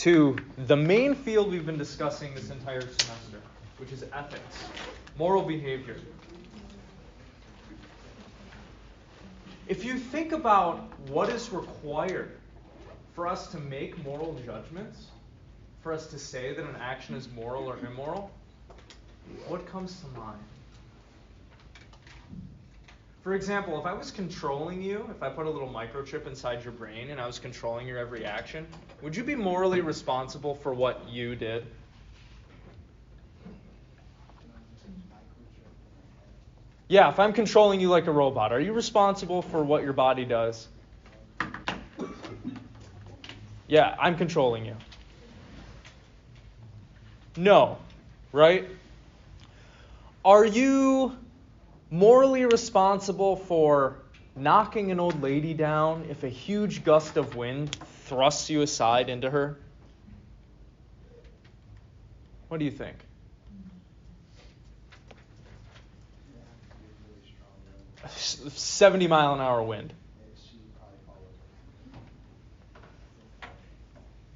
to the main field we've been discussing this entire semester, which is ethics, moral behavior. If you think about what is required for us to make moral judgments, for us to say that an action is moral or immoral, what comes to mind? For example, if I was controlling you, if I put a little microchip inside your brain and I was controlling your every action, would you be morally responsible for what you did? Yeah, if I'm controlling you like a robot, are you responsible for what your body does? Yeah, I'm controlling you. No, right? Are you morally responsible for knocking an old lady down if a huge gust of wind thrusts you aside into her? What do you think? A 70-mile-an-hour wind.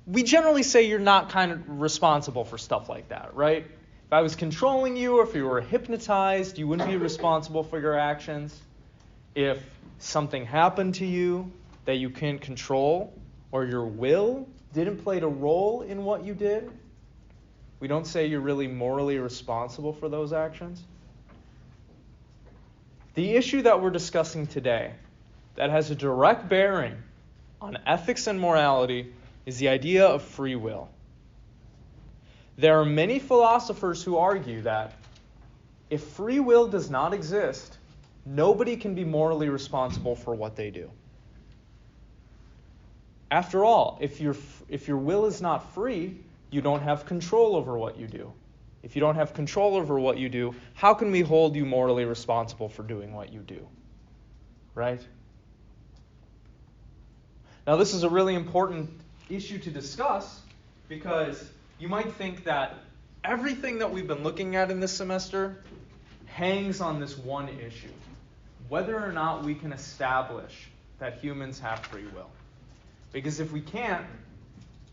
We generally say you're not kind of responsible for stuff like that, right? If I was controlling you or if you were hypnotized, you wouldn't be responsible for your actions. If something happened to you that you can't control or your will didn't play a role in what you did, we don't say you're really morally responsible for those actions. The issue that we're discussing today that has a direct bearing on ethics and morality is the idea of free will. There are many philosophers who argue that if free will does not exist, nobody can be morally responsible for what they do. After all, if your will is not free, you don't have control over what you do. If you don't have control over what you do, how can we hold you morally responsible for doing what you do? Right? Now, this is a really important issue to discuss because you might think that everything that we've been looking at in this semester hangs on this one issue, whether or not we can establish that humans have free will. Because if we can't,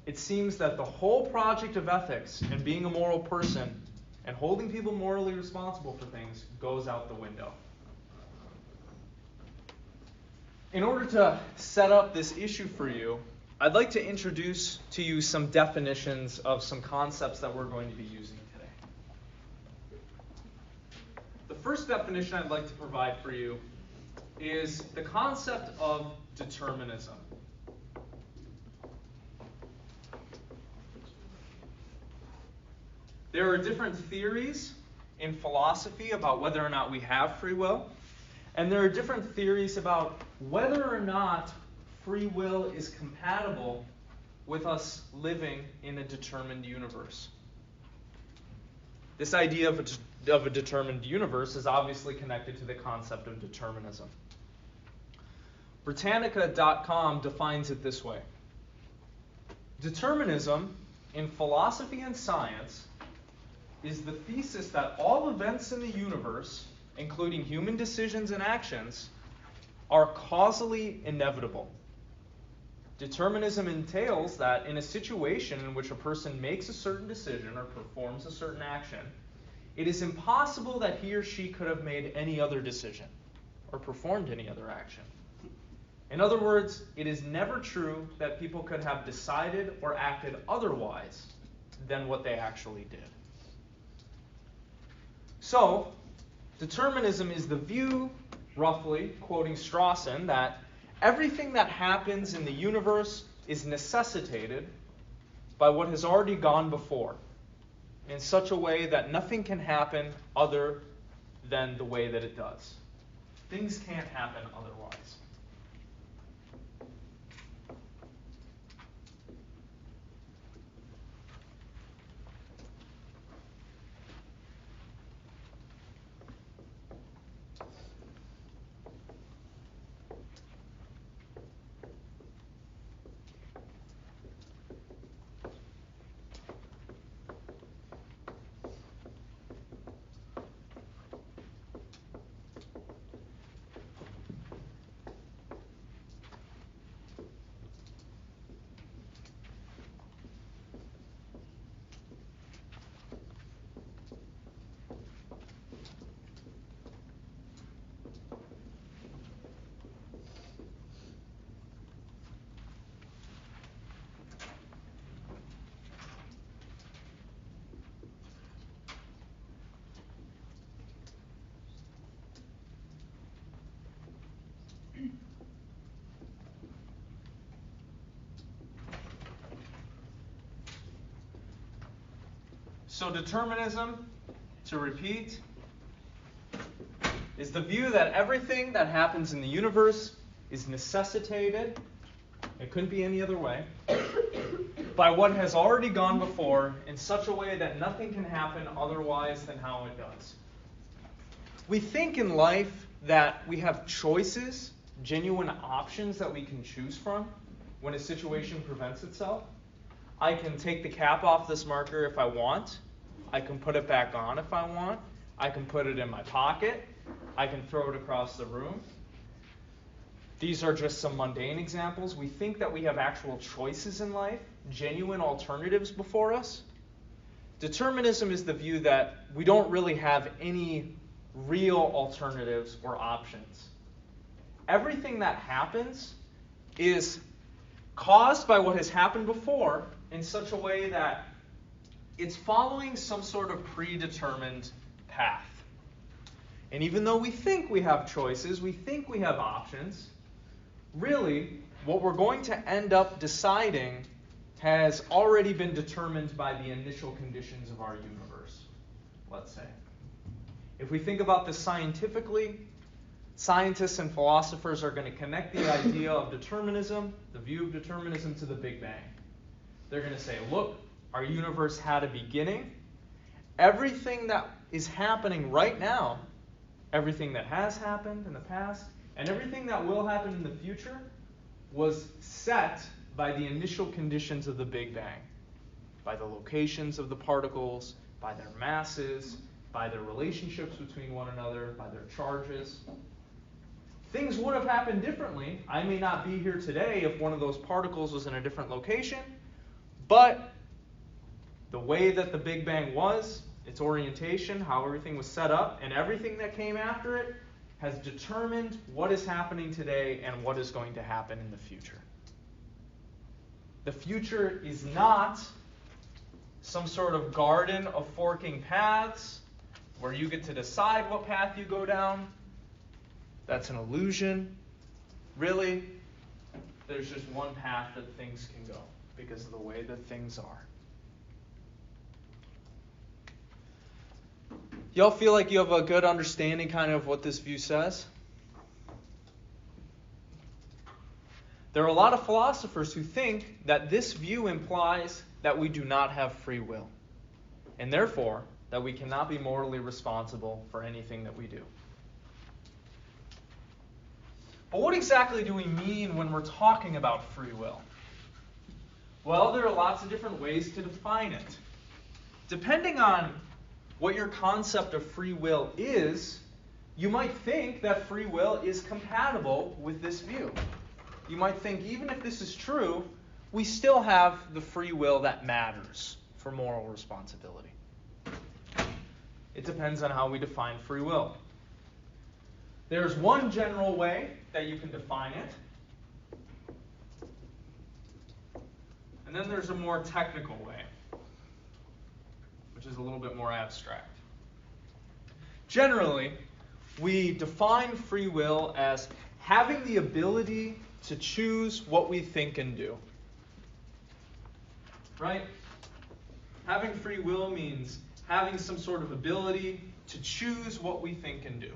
it seems that the whole project of ethics and being a moral person and holding people morally responsible for things goes out the window. In order to set up this issue for you, I'd like to introduce to you some definitions of some concepts that we're going to be using today. The first definition I'd like to provide for you is the concept of determinism. There are different theories in philosophy about whether or not we have free will, and there are different theories about whether or not free will is compatible with us living in a determined universe. This idea of a determined universe is obviously connected to the concept of determinism. Britannica.com defines it this way. Determinism in philosophy and science is the thesis that all events in the universe, including human decisions and actions, are causally inevitable. Determinism entails that in a situation in which a person makes a certain decision or performs a certain action, it is impossible that he or she could have made any other decision or performed any other action. In other words, it is never true that people could have decided or acted otherwise than what they actually did. So, determinism is the view, roughly, quoting Strawson, that everything that happens in the universe is necessitated by what has already gone before, in such a way that nothing can happen other than the way that it does. Things can't happen otherwise. So determinism, to repeat, is the view that everything that happens in the universe is necessitated, it couldn't be any other way, by what has already gone before in such a way that nothing can happen otherwise than how it does. We think in life that we have choices, genuine options that we can choose from when a situation presents itself. I can take the cap off this marker if I want. I can put it back on if I want. I can put it in my pocket. I can throw it across the room. These are just some mundane examples. We think that we have actual choices in life, genuine alternatives before us. Determinism is the view that we don't really have any real alternatives or options. Everything that happens is caused by what has happened before in such a way that it's following some sort of predetermined path. And even though we think we have choices, we think we have options, really, what we're going to end up deciding has already been determined by the initial conditions of our universe, let's say. If we think about this scientifically, scientists and philosophers are going to connect the idea of determinism, the view of determinism, to the Big Bang. They're going to say, look, our universe had a beginning. Everything that is happening right now, everything that has happened in the past, and everything that will happen in the future was set by the initial conditions of the Big Bang, by the locations of the particles, by their masses, by their relationships between one another, by their charges. Things would have happened differently. I may not be here today if one of those particles was in a different location, but the way that the Big Bang was, its orientation, how everything was set up, and everything that came after it has determined what is happening today and what is going to happen in the future. The future is not some sort of garden of forking paths where you get to decide what path you go down. That's an illusion. Really, there's just one path that things can go because of the way that things are. Y'all feel like you have a good understanding kind of what this view says? There are a lot of philosophers who think that this view implies that we do not have free will, and therefore that we cannot be morally responsible for anything that we do. But what exactly do we mean when we're talking about free will? Well, there are lots of different ways to define it. Depending on what your concept of free will is, you might think that free will is compatible with this view. You might think, even if this is true, we still have the free will that matters for moral responsibility. It depends on how we define free will. There's one general way that you can define it, and then there's a more technical way, which is a little bit more abstract. Generally, we define free will as having the ability to choose what we think and do. Right? Having free will means having some sort of ability to choose what we think and do.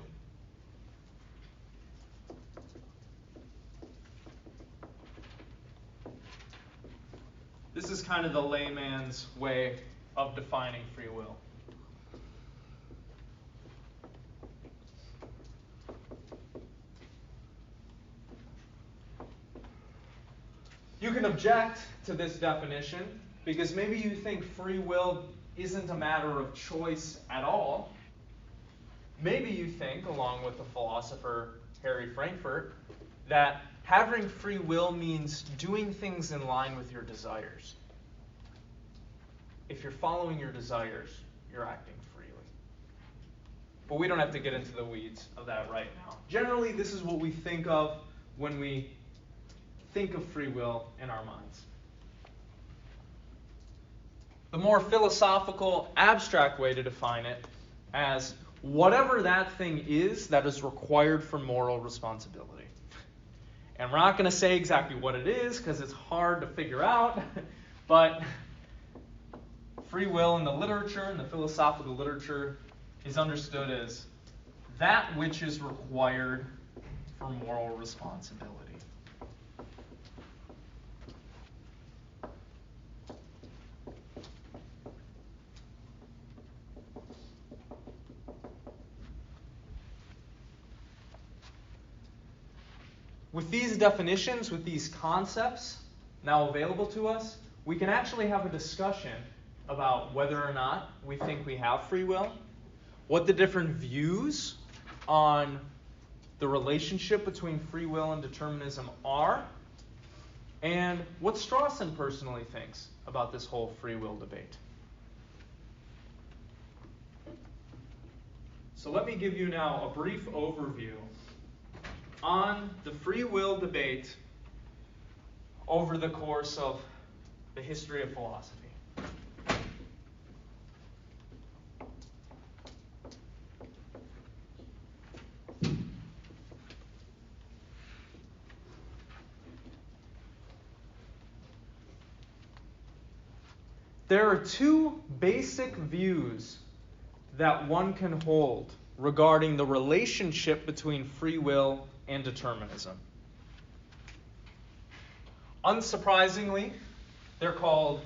This is kind of the layman's way of defining free will. You can object to this definition because maybe you think free will isn't a matter of choice at all. Maybe you think, along with the philosopher Harry Frankfurt, that having free will means doing things in line with your desires. If you're following your desires, you're acting freely. But we don't have to get into the weeds of that right now. Generally, this is what we think of when we think of free will in our minds. The more philosophical, abstract way to define it as whatever that thing is that is required for moral responsibility. And we're not going to say exactly what it is because it's hard to figure out, but free will in the literature, in the philosophical literature, is understood as that which is required for moral responsibility. With these definitions, with these concepts now available to us, we can actually have a discussion about whether or not we think we have free will, what the different views on the relationship between free will and determinism are, and what Strawson personally thinks about this whole free will debate. So let me give you now a brief overview on the free will debate over the course of the history of philosophy. There are two basic views that one can hold regarding the relationship between free will and determinism. Unsurprisingly, they're called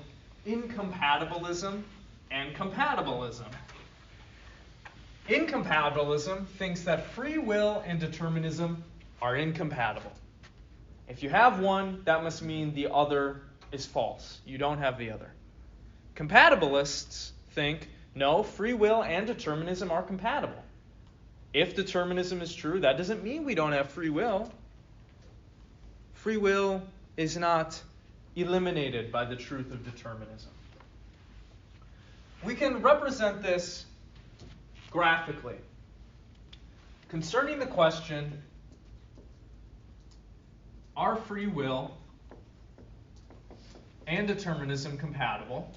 incompatibilism and compatibilism. Incompatibilism thinks that free will and determinism are incompatible. If you have one, that must mean the other is false. You don't have the other. Compatibilists think, no, free will and determinism are compatible. If determinism is true, that doesn't mean we don't have free will. Free will is not eliminated by the truth of determinism. We can represent this graphically. Concerning the question, are free will and determinism compatible?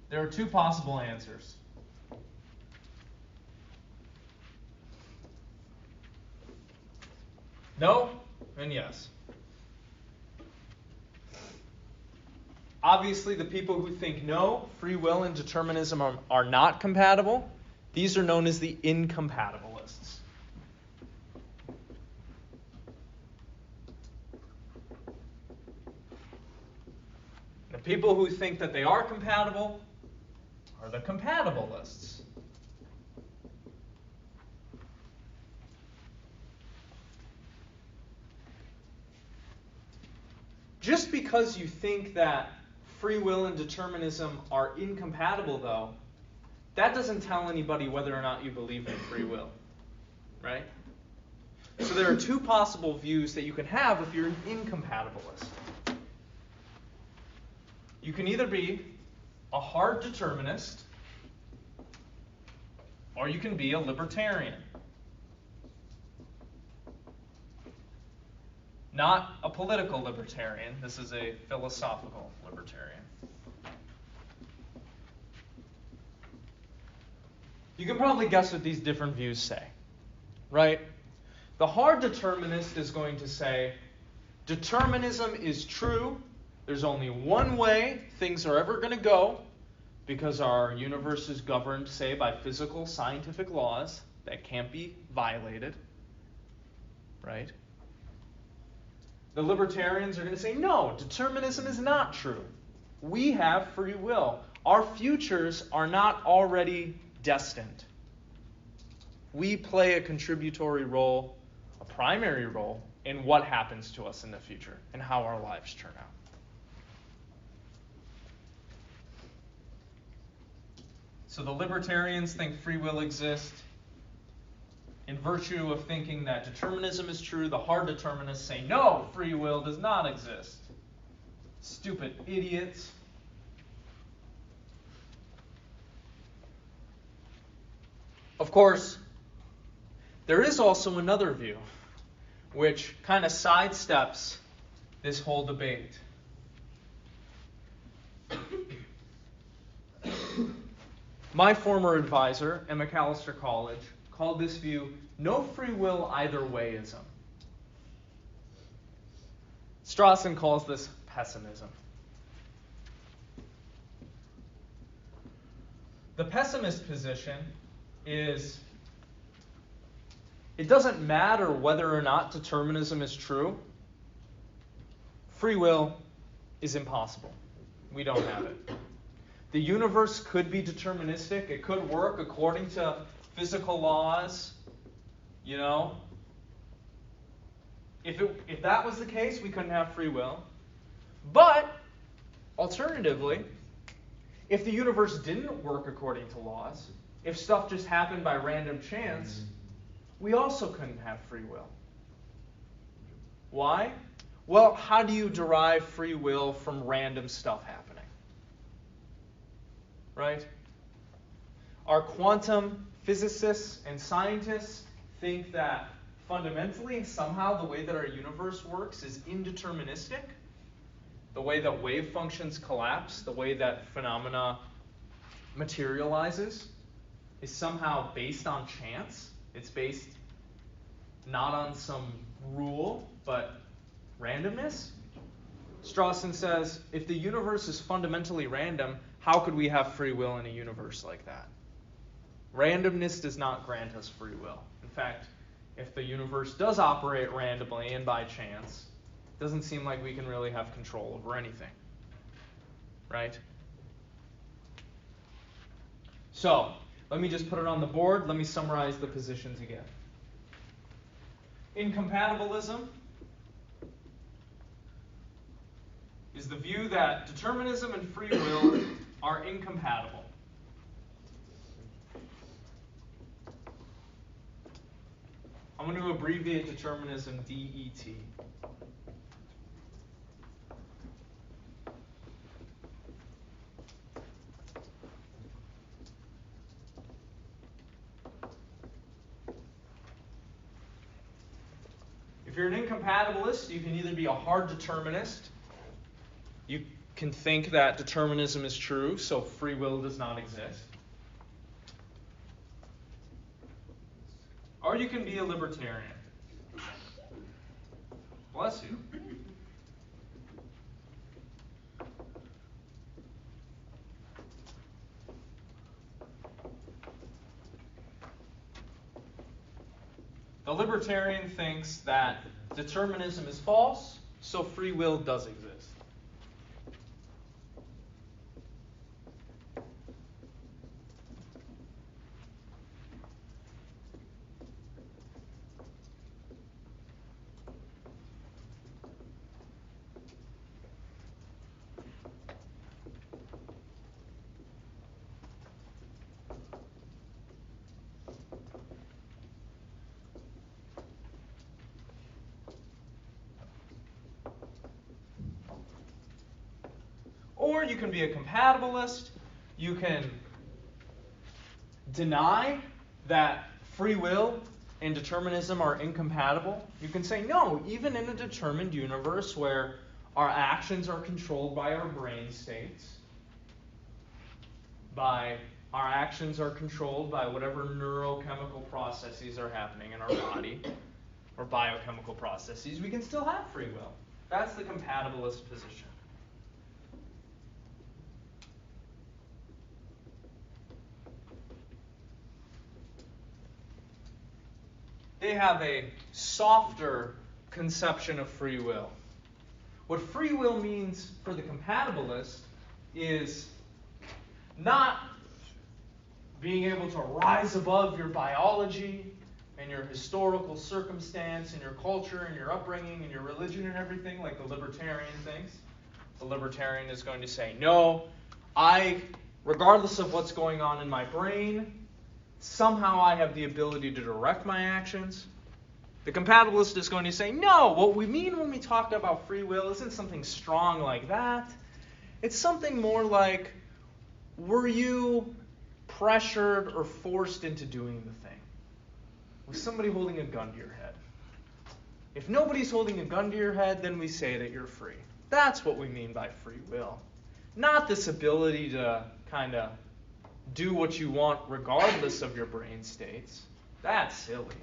There are two possible answers. No and yes. Obviously, the people who think no, free will and determinism are not compatible, these are known as the incompatibilists. The people who think that they are compatible are the compatibilists. Just because you think that free will and determinism are incompatible, though, that doesn't tell anybody whether or not you believe in free will, right? So there are two possible views that you can have if you're an incompatibilist. You can either be a hard determinist, or you can be a libertarian. Not a political libertarian. This is a philosophical libertarian. You can probably guess what these different views say, right? The hard determinist is going to say, determinism is true. There's only one way things are ever going to go because our universe is governed, say, by physical, scientific laws that can't be violated, right? The libertarians are going to say, no, determinism is not true. We have free will. Our futures are not already destined. We play a contributory role, a primary role, in what happens to us in the future and how our lives turn out. So the libertarians think free will exists. In virtue of thinking that determinism is true, the hard determinists say, no, free will does not exist. Stupid idiots. Of course, there is also another view, which kind of sidesteps this whole debate. My former advisor at Macalester College called this view no free will either wayism. Strawson calls this pessimism. The pessimist position is it doesn't matter whether or not determinism is true. Free will is impossible. We don't have it. The universe could be deterministic. It could work according to physical laws. You know? If that was the case, we couldn't have free will. But, alternatively, if the universe didn't work according to laws, if stuff just happened by random chance, we also couldn't have free will. Why? Well, how do you derive free will from random stuff happening? Right? Our quantum physicists and scientists think that fundamentally, somehow, the way that our universe works is indeterministic. The way that wave functions collapse, the way that phenomena materializes, is somehow based on chance. It's based not on some rule, but randomness. Strawson says, if the universe is fundamentally random, how could we have free will in a universe like that? Randomness does not grant us free will. In fact, if the universe does operate randomly and by chance, it doesn't seem like we can really have control over anything. Right? So, let me just put it on the board. Let me summarize the positions again. Incompatibilism is the view that determinism and free will are incompatible. I'm going to abbreviate determinism DET. If you're an incompatibilist, you can either be a hard determinist. You can think that determinism is true, so free will does not exist. Or you can be a libertarian. Bless you. The libertarian thinks that determinism is false, so free will does exist. Or you can be a compatibilist. You can deny that free will and determinism are incompatible. You can say, no, even in a determined universe where our actions are controlled by our brain states, our actions are controlled by whatever neurochemical processes are happening in our body, or biochemical processes, we can still have free will. That's the compatibilist position. They have a softer conception of free will. What free will means for the compatibilist is not being able to rise above your biology and your historical circumstance and your culture and your upbringing and your religion and everything like the libertarian thinks. The libertarian is going to say, no, regardless of what's going on in my brain, somehow I have the ability to direct my actions. The compatibilist is going to say, no, what we mean when we talk about free will isn't something strong like that. It's something more like, were you pressured or forced into doing the thing? Was somebody holding a gun to your head? If nobody's holding a gun to your head, then we say that you're free. That's what we mean by free will. Not this ability to kind of do what you want regardless of your brain states. That's silly.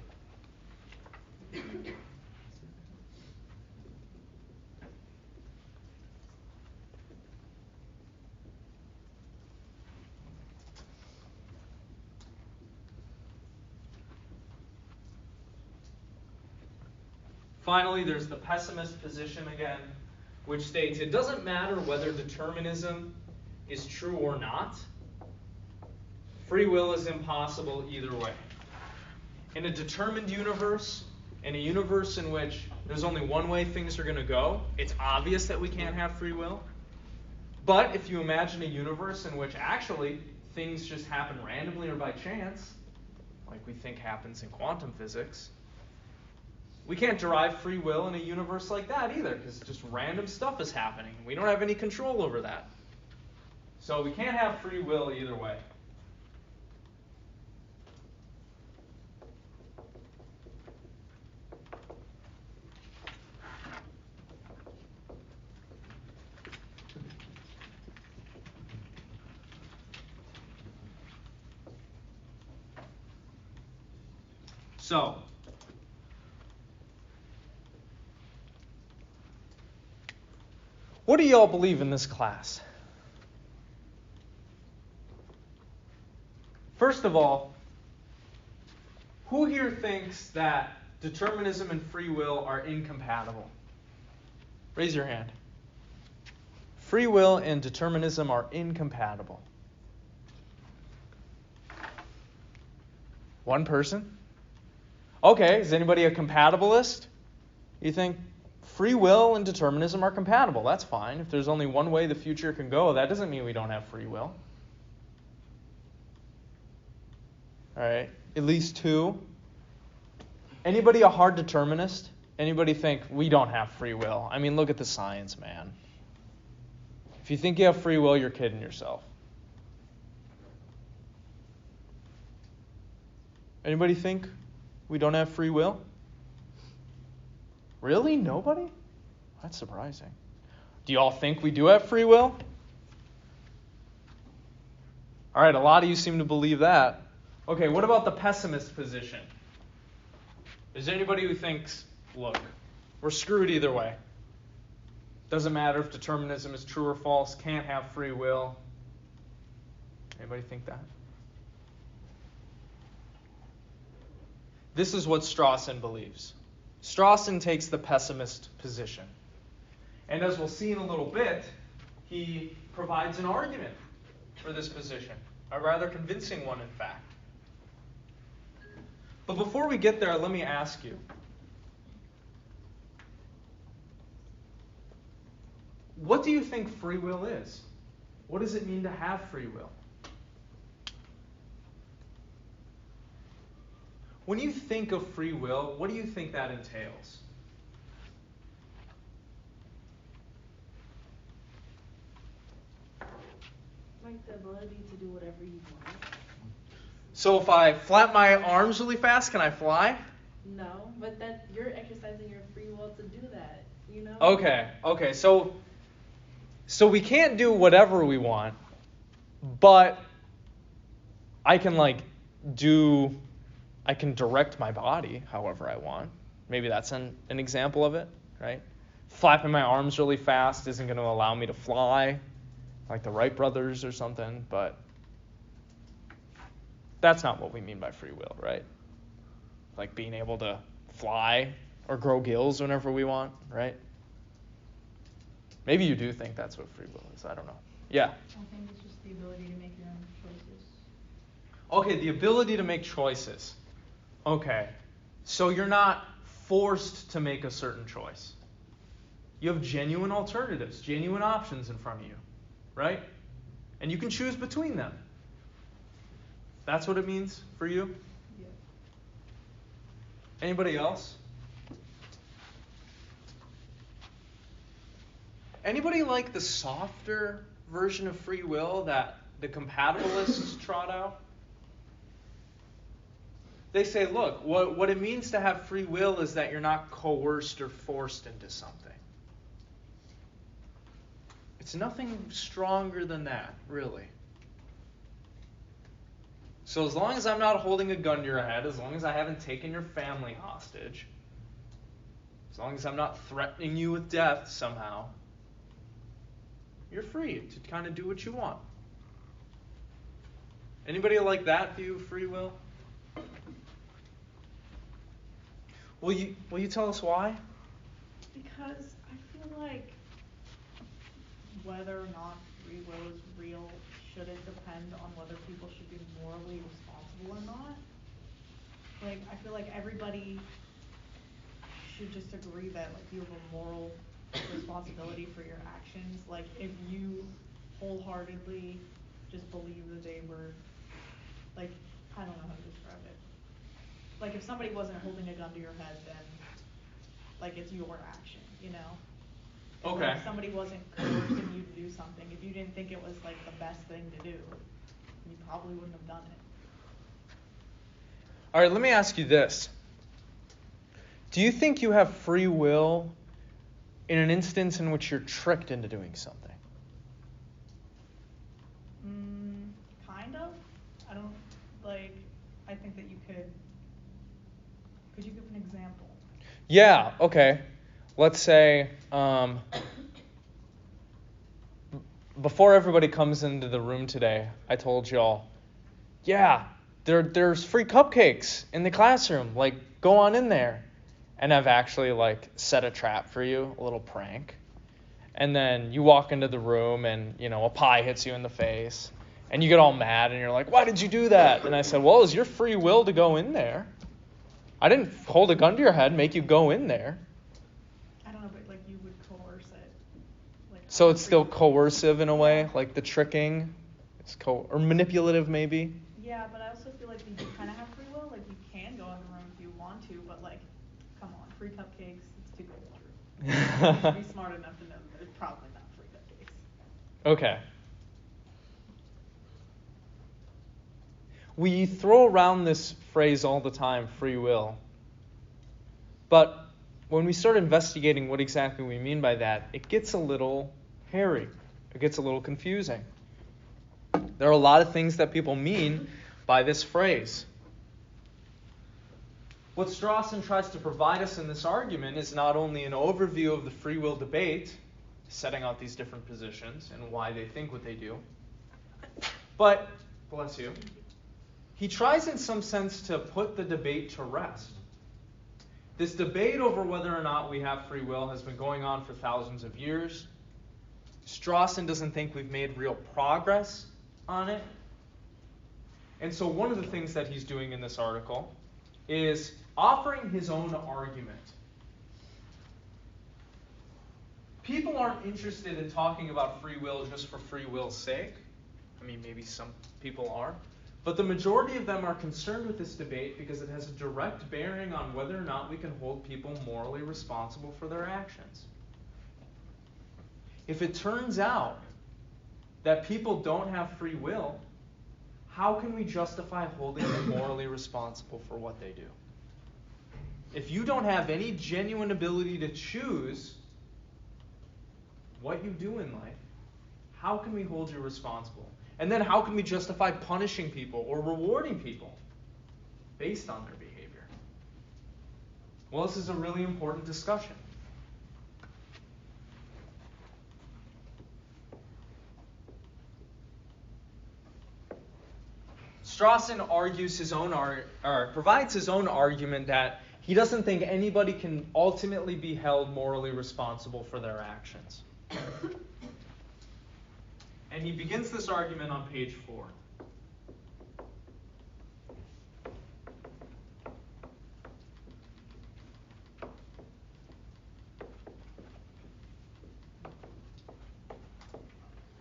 Finally, there's the pessimist position again, which states it doesn't matter whether determinism is true or not. Free will is impossible either way. In a determined universe, in a universe in which there's only one way things are going to go, it's obvious that we can't have free will. But if you imagine a universe in which actually things just happen randomly or by chance, like we think happens in quantum physics, we can't derive free will in a universe like that either, because just random stuff is happening. We don't have any control over that. So we can't have free will either way. So, what do y'all believe in this class? First of all, who here thinks that determinism and free will are incompatible? Raise your hand. Free will and determinism are incompatible. One person? Okay, is anybody a compatibilist? You think free will and determinism are compatible? That's fine. If there's only one way the future can go, that doesn't mean we don't have free will. All right, at least two. Anybody a hard determinist? Anybody think we don't have free will? I mean, look at the science, man. If you think you have free will, you're kidding yourself. Anybody think we don't have free will? Really? Nobody? That's surprising. Do you all think we do have free will? All right, a lot of you seem to believe that. Okay, what about the pessimist position? Is there anybody who thinks, look, we're screwed either way. Doesn't matter if determinism is true or false, can't have free will. Anybody think that? This is what Strawson believes. Strawson takes the pessimist position. And as we'll see in a little bit, he provides an argument for this position, a rather convincing one, in fact. But before we get there, let me ask you, what do you think free will is? What does it mean to have free will? When you think of free will, what do you think that entails? Like the ability to do whatever you want. So if I flap my arms really fast, can I fly? No, but that you're exercising your free will to do that, you know? Okay. So we can't do whatever we want, but I can I can direct my body however I want. Maybe that's an example of it, right? Flapping my arms really fast isn't going to allow me to fly like the Wright brothers or something, but that's not what we mean by free will, right? Like being able to fly or grow gills whenever we want, right? Maybe you do think that's what free will is. I don't know. Yeah? I think it's just the ability to make your own choices. Okay, the ability to make choices. Okay, so you're not forced to make a certain choice. You have genuine alternatives, genuine options in front of you, right? And you can choose between them. That's what it means for you? Yeah. Anybody else? Anybody like the softer version of free will that the compatibilists trot out? They say, look, what it means to have free will is that you're not coerced or forced into something. It's nothing stronger than that, really. So as long as I'm not holding a gun to your head, as long as I haven't taken your family hostage, as long as I'm not threatening you with death somehow, you're free to kind of do what you want. Anybody like that view of free will? Will you tell us why? Because I feel like whether or not free will is real, should it depend on whether people should be morally responsible or not? Like, I feel like everybody should just agree that, like, you have a moral responsibility for your actions. Like, if you wholeheartedly just believe that they were, like, I don't know how to describe it. Like, if somebody wasn't holding a gun to your head, then, like, it's your action, you know? If, Okay. like, somebody wasn't coercing you to do something, if you didn't think it was, like, the best thing to do, you probably wouldn't have done it. All right, let me ask you this. Do you think you have free will in an instance in which you're tricked into doing something? Kind of. I don't, like, I think that you could you give an example? Yeah, okay. Let's say, before everybody comes into the room today, I told y'all, yeah, there's free cupcakes in the classroom. Like, go on in there. And I've actually, like, set a trap for you, a little prank. And then you walk into the room and, you know, a pie hits you in the face. And you get all mad and you're like, why did you do that? And I said, well, it was your free will to go in there. I didn't hold a gun to your head and make you go in there. I don't know, but, like, you would coerce it. Like, So it's still coercive in a way, like the tricking, or manipulative maybe. Yeah, but I also feel like you kind of have free will. Like, you can go in the room if you want to, but, like, come on, free cupcakes, it's too good to be true. You should be smart enough to know that it's probably not free cupcakes. Okay. We throw around this phrase all the time, free will. But when we start investigating what exactly we mean by that, it gets a little hairy. It gets a little confusing. There are a lot of things that people mean by this phrase. What Strawson tries to provide us in this argument is not only an overview of the free will debate, setting out these different positions and why they think what they do, but, bless you, he tries in some sense to put the debate to rest. This debate over whether or not we have free will has been going on for thousands of years. Strawson doesn't think we've made real progress on it. And so one of the things that he's doing in this article is offering his own argument. People aren't interested in talking about free will just for free will's sake. I mean, maybe some people are. But the majority of them are concerned with this debate because it has a direct bearing on whether or not we can hold people morally responsible for their actions. If it turns out that people don't have free will, how can we justify holding them morally responsible for what they do? If you don't have any genuine ability to choose what you do in life, how can we hold you responsible? And then how can we justify punishing people or rewarding people based on their behavior? Well, this is a really important discussion. Strawson argues provides his own argument that he doesn't think anybody can ultimately be held morally responsible for their actions. And he begins this argument on page 4.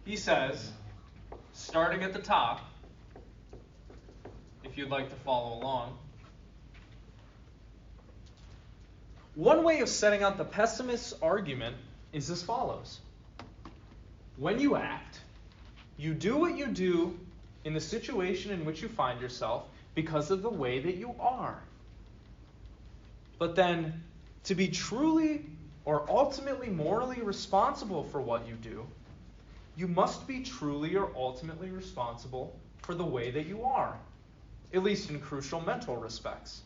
He says, starting at the top, if you'd like to follow along, one way of setting out the pessimist's argument is as follows. When you act, you do what you do in the situation in which you find yourself because of the way that you are. But then, to be truly or ultimately morally responsible for what you do, you must be truly or ultimately responsible for the way that you are, at least in crucial mental respects.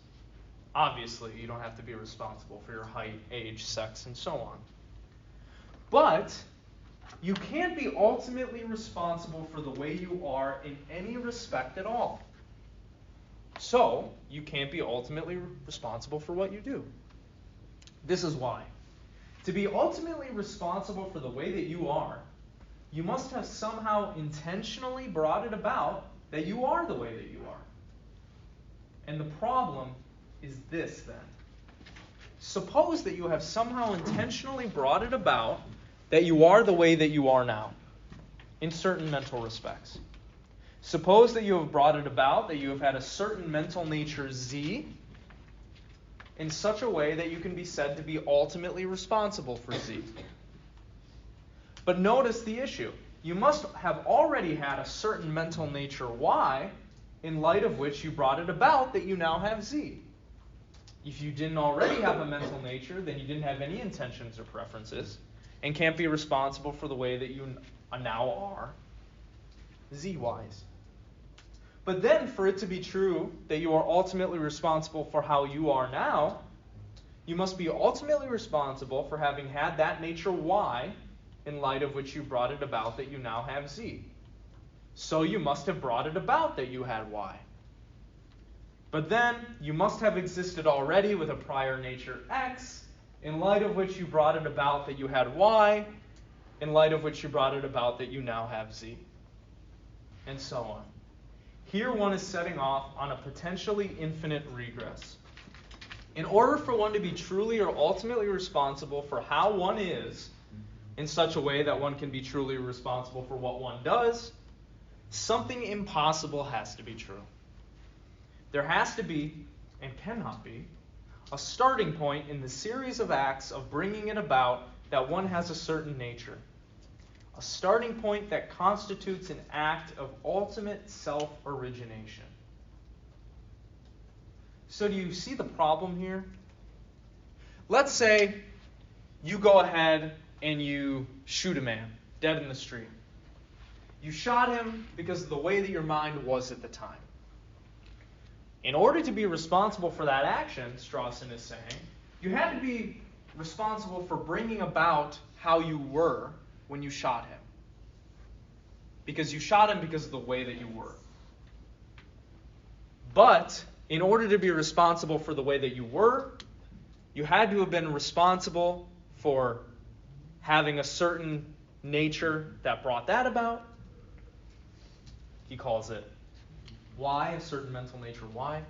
Obviously, you don't have to be responsible for your height, age, sex, and so on. But you can't be ultimately responsible for the way you are in any respect at all. So, you can't be ultimately responsible for what you do. This is why. To be ultimately responsible for the way that you are, you must have somehow intentionally brought it about that you are the way that you are. And the problem is this then. Suppose that you have somehow intentionally brought it about that you are the way that you are now, in certain mental respects. Suppose that you have brought it about that you have had a certain mental nature Z in such a way that you can be said to be ultimately responsible for Z. But notice the issue. You must have already had a certain mental nature Y in light of which you brought it about that you now have Z. If you didn't already have a mental nature, then you didn't have any intentions or preferences and can't be responsible for the way that you now are Z-wise. But then for it to be true that you are ultimately responsible for how you are now, you must be ultimately responsible for having had that nature Y in light of which you brought it about that you now have Z. So you must have brought it about that you had Y. But then you must have existed already with a prior nature X, in light of which you brought it about that you had Y, in light of which you brought it about that you now have Z, and so on. Here one is setting off on a potentially infinite regress. In order for one to be truly or ultimately responsible for how one is, in such a way that one can be truly responsible for what one does, something impossible has to be true. There has to be, and cannot be, a starting point in the series of acts of bringing it about that one has a certain nature. A starting point that constitutes an act of ultimate self-origination. So do you see the problem here? Let's say you go ahead and you shoot a man dead in the street. You shot him because of the way that your mind was at the time. In order to be responsible for that action, Strawson is saying, you had to be responsible for bringing about how you were when you shot him. Because you shot him because of the way that you were. But in order to be responsible for the way that you were, you had to have been responsible for having a certain nature that brought that about. He calls it Y, a certain mental nature Y.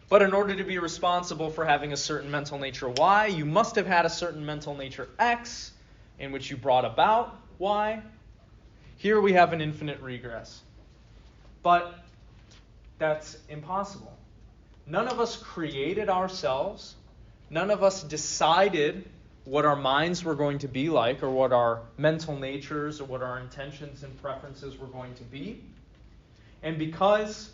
But in order to be responsible for having a certain mental nature Y, you must have had a certain mental nature X in which you brought about Y. Here we have an infinite regress. But that's impossible. None of us created ourselves. None of us decided what our minds were going to be like, or what our mental natures or what our intentions and preferences were going to be. And because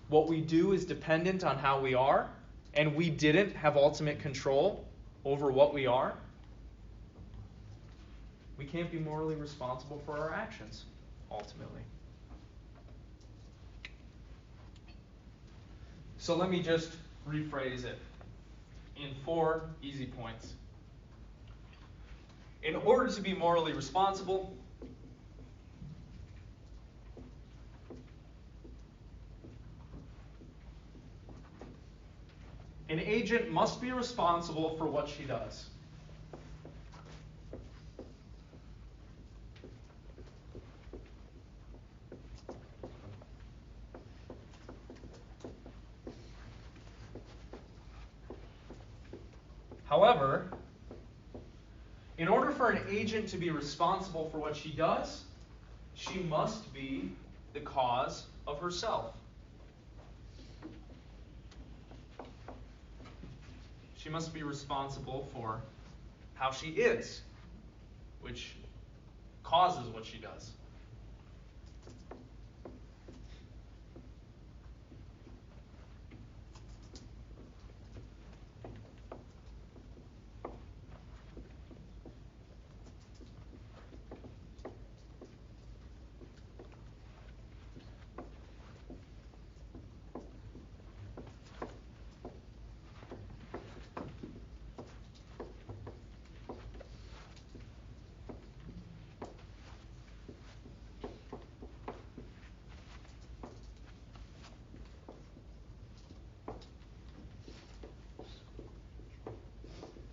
what we do is dependent on how we are, and we didn't have ultimate control over what we are, we can't be morally responsible for our actions, ultimately. So let me just rephrase it in 4 easy points. In order to be morally responsible, an agent must be responsible for what she does. However, in order for an agent to be responsible for what she does, she must be the cause of herself. She must be responsible for how she is, which causes what she does.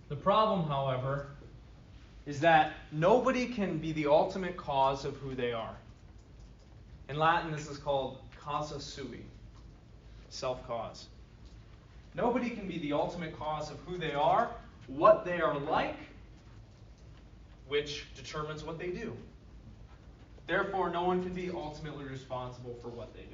The problem, however, is that nobody can be the ultimate cause of who they are. In Latin, this is called causa sui, self-cause. Nobody can be the ultimate cause of who they are, what they are like, which determines what they do. Therefore, no one can be ultimately responsible for what they do.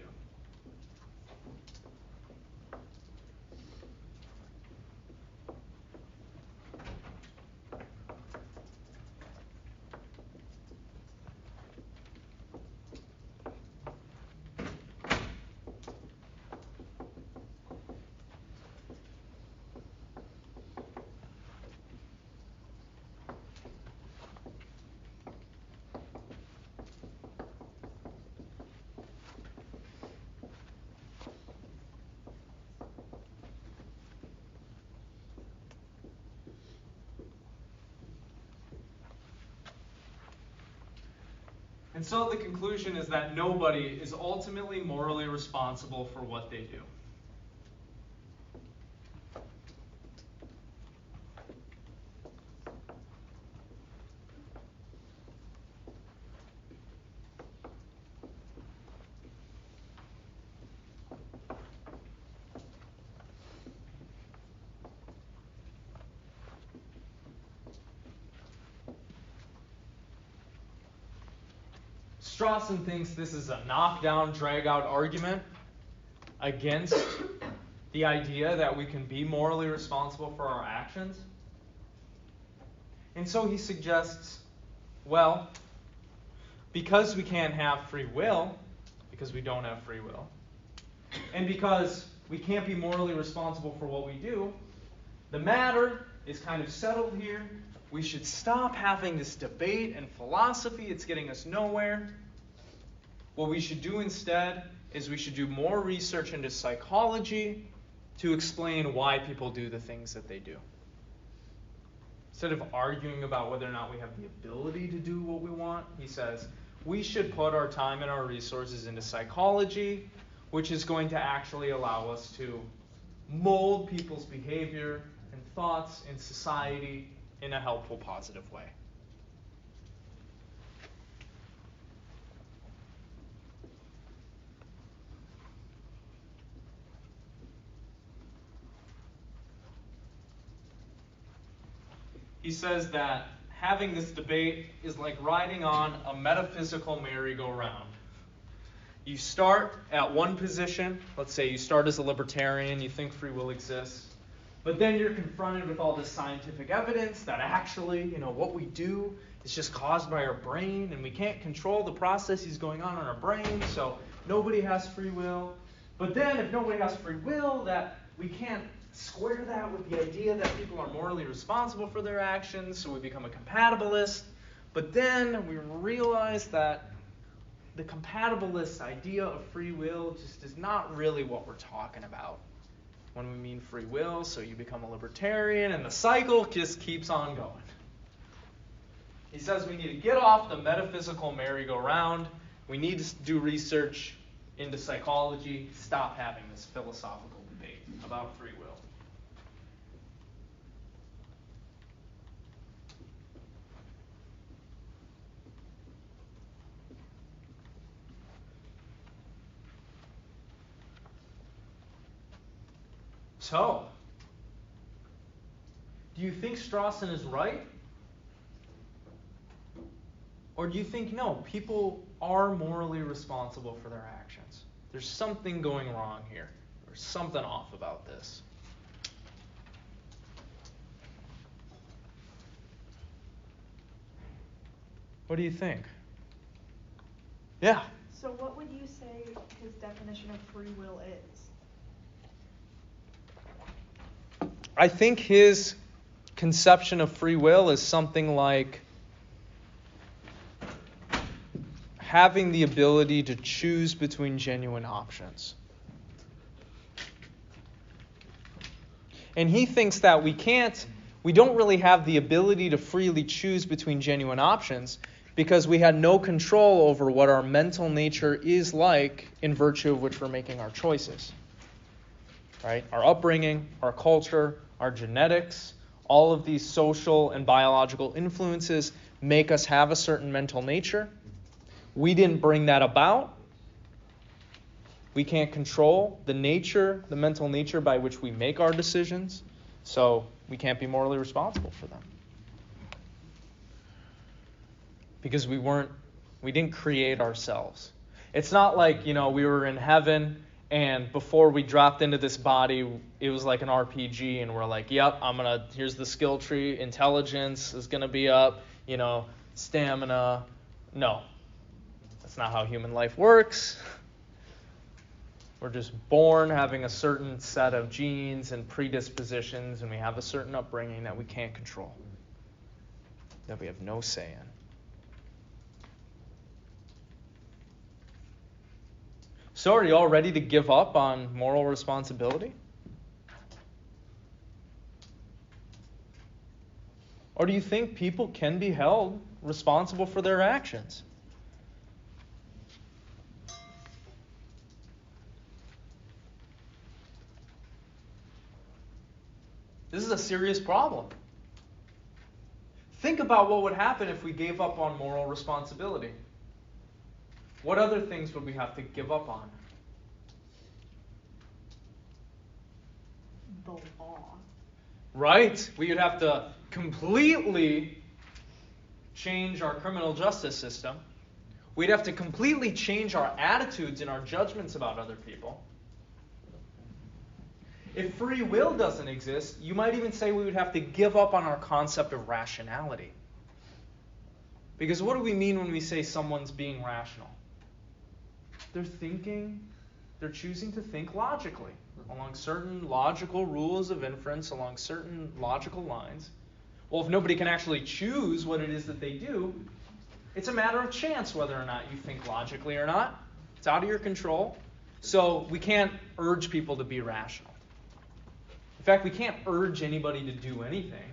And so the conclusion is that nobody is ultimately morally responsible for what they do. Strawson thinks this is a knockdown, drag-out argument against the idea that we can be morally responsible for our actions. And so he suggests, well, because we can't have free will, because we don't have free will, and because we can't be morally responsible for what we do, the matter is kind of settled here. We should stop having this debate and philosophy. It's getting us nowhere. What we should do instead is we should do more research into psychology to explain why people do the things that they do. Instead of arguing about whether or not we have the ability to do what we want, he says, we should put our time and our resources into psychology, which is going to actually allow us to mold people's behavior and thoughts in society in a helpful, positive way. He says that having this debate is like riding on a metaphysical merry-go-round. You start at one position. Let's say you start as a libertarian, you think free will exists. But then you're confronted with all this scientific evidence that actually, what we do is just caused by our brain, and we can't control the processes going on in our brain, so nobody has free will. But then if nobody has free will, that we can't square that with the idea that people are morally responsible for their actions, so we become a compatibilist. But then we realize that the compatibilist idea of free will just is not really what we're talking about when we mean free will, so you become a libertarian, and the cycle just keeps on going. He says we need to get off the metaphysical merry-go-round. We need to do research into psychology, stop having this philosophical debate about free will. So, do you think Strawson is right? Or do you think, no, people are morally responsible for their actions? There's something going wrong here. There's something off about this. What do you think? Yeah. So what would you say his definition of free will is? I think his conception of free will is something like having the ability to choose between genuine options. And he thinks that we don't really have the ability to freely choose between genuine options because we had no control over what our mental nature is like in virtue of which we're making our choices. Right? Our upbringing, our culture, our genetics, All of these social and biological influences make us have a certain mental nature. We didn't bring that about. We can't control the mental nature by which we make our decisions, so we can't be morally responsible for them. Because we didn't create ourselves. It's not like, we were in heaven and before we dropped into this body, it was like an RPG and we're like, yep, here's the skill tree, intelligence is going to be up, stamina. No, that's not how human life works. We're just born having a certain set of genes and predispositions, and we have a certain upbringing that we can't control, that we have no say in. So are you all ready to give up on moral responsibility? Or do you think people can be held responsible for their actions? This is a serious problem. Think about what would happen if we gave up on moral responsibility. What other things would we have to give up on? The law. Right. We would have to completely change our criminal justice system. We'd have to completely change our attitudes and our judgments about other people. If free will doesn't exist, you might even say we would have to give up on our concept of rationality. Because what do we mean when we say someone's being rational? They're choosing to think logically, along certain logical rules of inference, along certain logical lines. Well, if nobody can actually choose what it is that they do, it's a matter of chance whether or not you think logically or not. It's out of your control. So we can't urge people to be rational. In fact, we can't urge anybody to do anything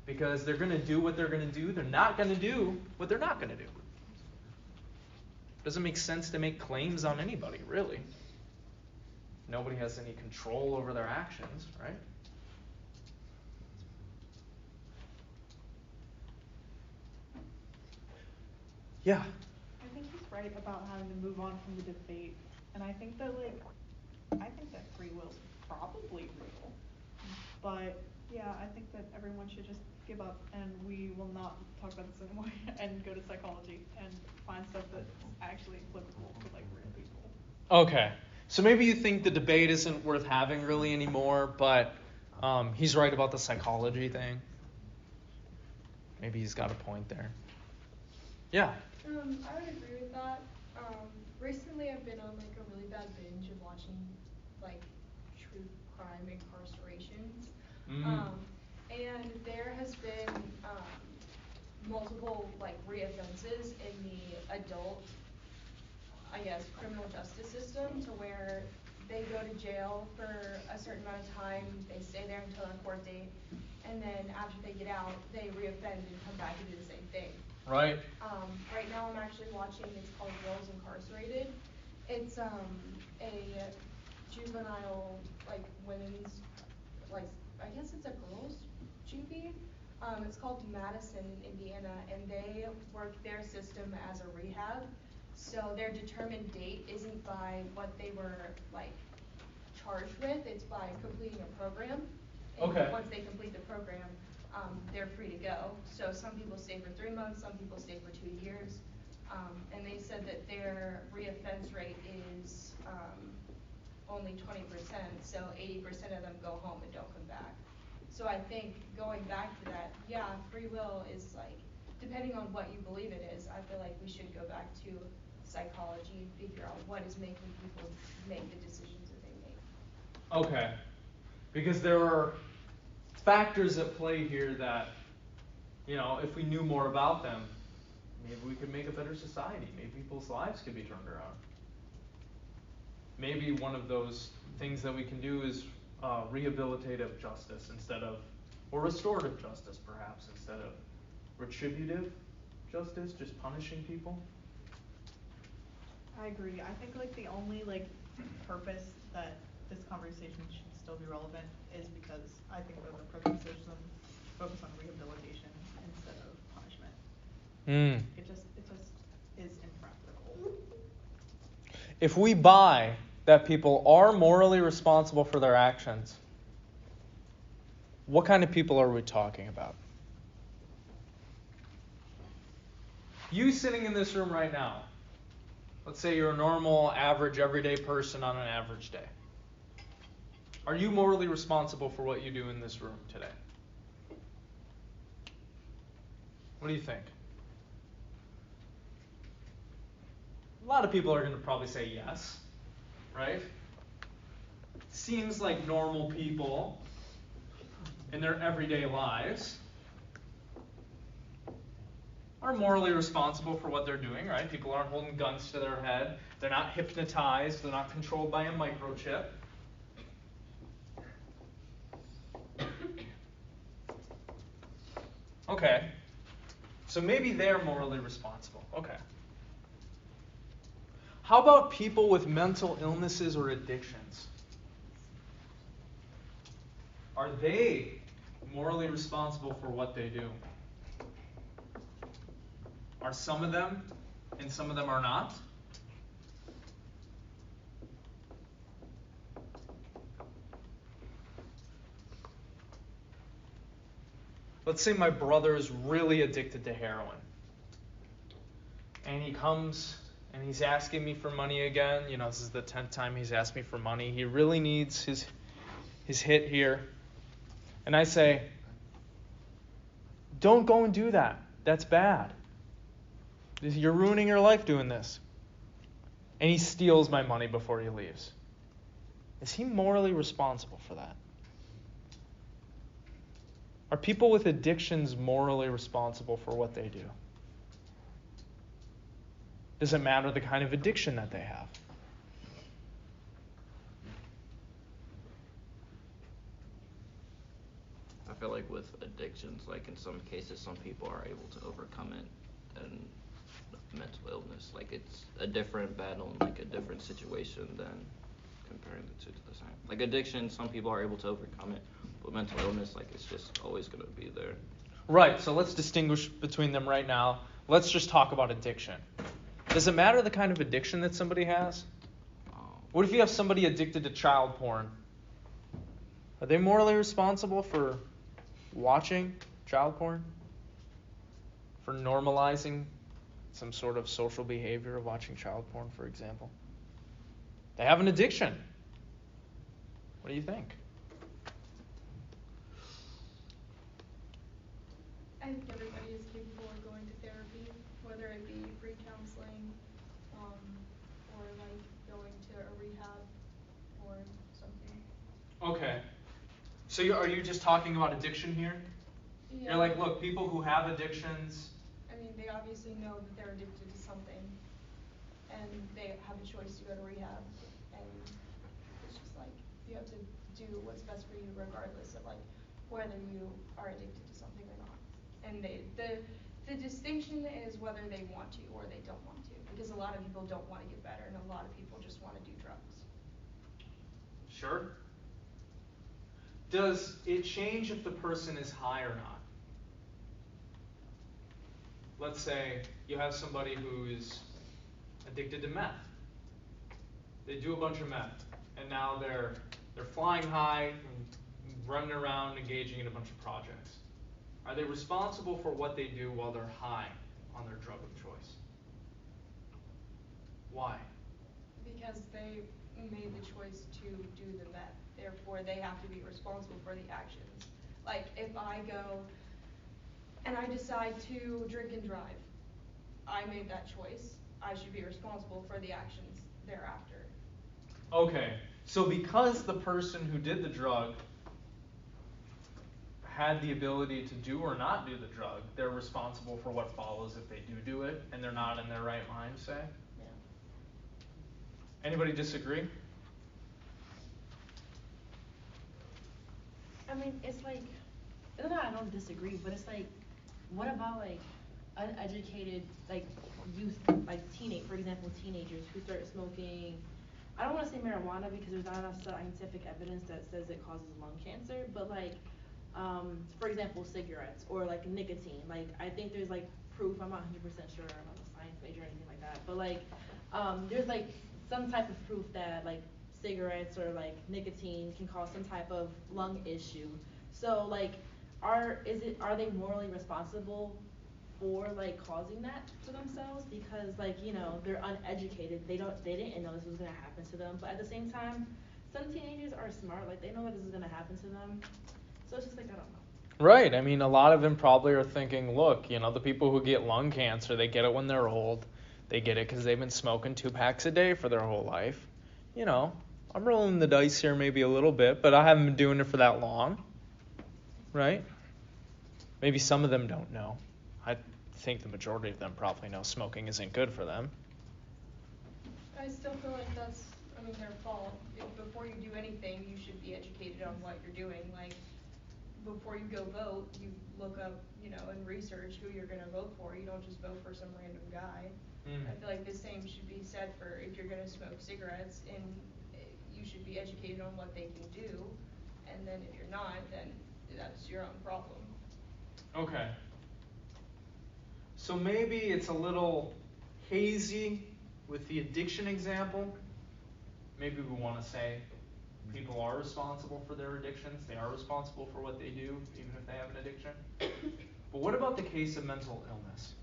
because they're going to do what they're going to do. They're not going to do what they're not going to do. Doesn't make sense to make claims on anybody, really. Nobody has any control over their actions, right? Yeah. I think he's right about having to move on from the debate. And I think that free will is probably real. But yeah, I think that everyone should just give up and we will not talk about this anymore and go to psychology and find stuff that's actually applicable to real people. Okay. So maybe you think the debate isn't worth having really anymore, but he's right about the psychology thing. Maybe he's got a point there. Yeah. I would agree with that. Recently I've been on a really bad binge of watching true crime incarcerations. And there has been multiple reoffenses in the adult, criminal justice system to where they go to jail for a certain amount of time, they stay there until their court date, and then after they get out, they reoffend and come back and do the same thing. Right. Right now I'm actually watching, it's called Girls Incarcerated. It's a juvenile, women's, I guess it's a girls' juvie. It's called Madison in Indiana, and they work their system as a rehab. So their determined date isn't by what they were, charged with, it's by completing a program. And Okay. once they complete the program, they're free to go. So some people stay for 3 months, some people stay for 2 years. And they said that their reoffense rate is only 20%, so 80% of them go home and don't come back. So I think going back to that, yeah, free will is depending on what you believe it is, I feel like we should go back to psychology and figure out what is making people make the decisions that they make. Okay. Because there are factors at play here that, if we knew more about them, maybe we could make a better society. Maybe people's lives could be turned around. Maybe one of those things that we can do is rehabilitative justice or restorative justice perhaps, instead of retributive justice, just punishing people. I agree. I think the only purpose that this conversation should still be relevant is because I think that the prison system focus on rehabilitation instead of punishment. It just is impractical. If we buy that people are morally responsible for their actions, what kind of people are we talking about? You sitting in this room right now, let's say you're a normal, average, everyday person on an average day. Are you morally responsible for what you do in this room today? What do you think? A lot of people are going to probably say yes, right? Seems like normal people in their everyday lives are morally responsible for what they're doing, right? People aren't holding guns to their head. They're not hypnotized. They're not controlled by a microchip. Okay. So maybe they're morally responsible. Okay. How about people with mental illnesses or addictions? Are they morally responsible for what they do? Are some of them, and some of them are not? Let's say my brother is really addicted to heroin. And he comes and he's asking me for money again. You know, this is the 10th time he's asked me for money. He really needs his hit here. And I say, don't go and do that. That's bad. You're ruining your life doing this. And he steals my money before he leaves. Is he morally responsible for that? Are people with addictions morally responsible for what they do? Does it matter the kind of addiction that they have? I feel like with addictions, like in some cases, some people are able to overcome it, and mental illness, like it's a different battle and like a different situation than comparing the two to the same. Like addiction, some people are able to overcome it, but mental illness, like it's just always going to be there. Right, so let's distinguish between them right now. Let's just talk about addiction. Does it matter the kind of addiction that somebody has? What if you have somebody addicted to child porn? Are they morally responsible for watching child porn? For normalizing some sort of social behavior of watching child porn, for example? They have an addiction. What do you think? I think everybody is capable of going to therapy, whether it be free counseling, or like going to a rehab or something. Okay. So are you just talking about addiction here? Yeah. You're like, look, people who have addictions. I mean, they obviously know that they're addicted to something, and they have a choice to go to rehab, and it's just like, you have to do what's best for you regardless of like whether you are addicted to something or not. And the distinction is whether they want to or they don't want to, because a lot of people don't want to get better, and a lot of people just want to do drugs. Sure. Does it change if the person is high or not? Let's say you have somebody who is addicted to meth. They do a bunch of meth, and now they're flying high, running around, engaging in a bunch of projects. Are they responsible for what they do while they're high on their drug of choice? Why? Because they made the choice to do the meth, therefore they have to be responsible for the actions. Like if I go and I decide to drink and drive, I made that choice. I should be responsible for the actions thereafter. Okay, so because the person who did the drug had the ability to do or not do the drug, they're responsible for what follows if they do it, and they're not in their right mind, say? Yeah. Anybody disagree? I mean, it's like, no, I don't disagree, but it's like, what about like uneducated like youth, like for example, teenagers who start smoking? I don't want to say marijuana because there's not enough scientific evidence that says it causes lung cancer, but like for example, cigarettes or like nicotine. Like I think there's like proof. I'm not 100% sure. I'm not a science major or anything like that. But like there's like some type of proof that like cigarettes or like nicotine can cause some type of lung issue. So like are they morally responsible for like causing that to themselves? Because like, you know, they're uneducated. They didn't know this was gonna happen to them. But at the same time, some teenagers are smart, like they know that this is gonna happen to them. So it's just like, I don't know. Right. I mean, a lot of them probably are thinking, look, you know, the people who get lung cancer, they get it when they're old. They get it because they've been smoking 2 packs a day for their whole life. You know, I'm rolling the dice here maybe a little bit, but I haven't been doing it for that long. Right? Maybe some of them don't know. I think the majority of them probably know smoking isn't good for them. I still feel like that's, I mean, their fault. If before you do anything, you should be educated on what you're doing. Like, before you go vote, you look up, you know, and research who you're going to vote for. You don't just vote for some random guy. I feel like the same should be said for if you're going to smoke cigarettes, and you should be educated on what they can do. And then if you're not, then that's your own problem. Okay. So maybe it's a little hazy with the addiction example. Maybe we want to say people are responsible for their addictions. They are responsible for what they do, even if they have an addiction. But what about the case of mental illness?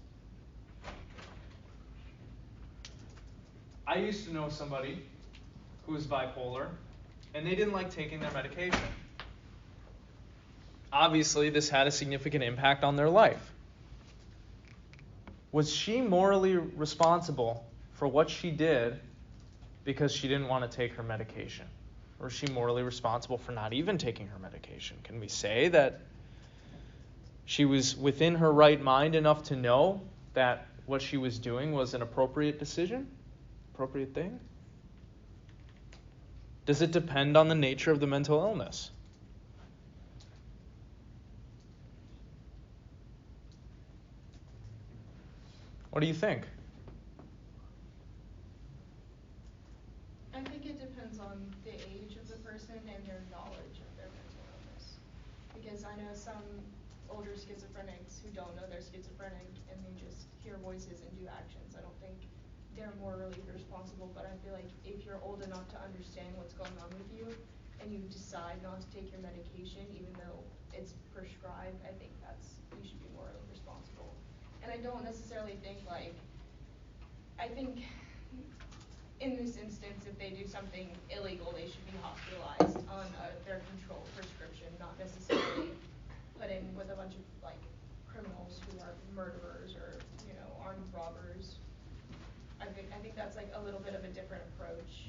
I used to know somebody who was bipolar, and they didn't like taking their medication. Obviously, this had a significant impact on their life. Was she morally responsible for what she did because she didn't want to take her medication? Or is she morally responsible for not even taking her medication? Can we say that she was within her right mind enough to know that what she was doing was an appropriate decision? Appropriate thing? Does it depend on the nature of the mental illness? What do you think? I think it depends on the age of the person and their knowledge of their mental illness. Because I know some older schizophrenics who don't know they're schizophrenic and they just hear voices and do actions. I don't think they're morally responsible, but I feel like if you're old enough to understand what's going on with you and you decide not to take your medication even though it's prescribed, I think you should be morally responsible. And I don't necessarily think I think in this instance, if they do something illegal, they should be hospitalized on their controlled prescription, not necessarily put in with a bunch of criminals who are murderers or, you know, armed robbers. I think that's a little bit of a different approach.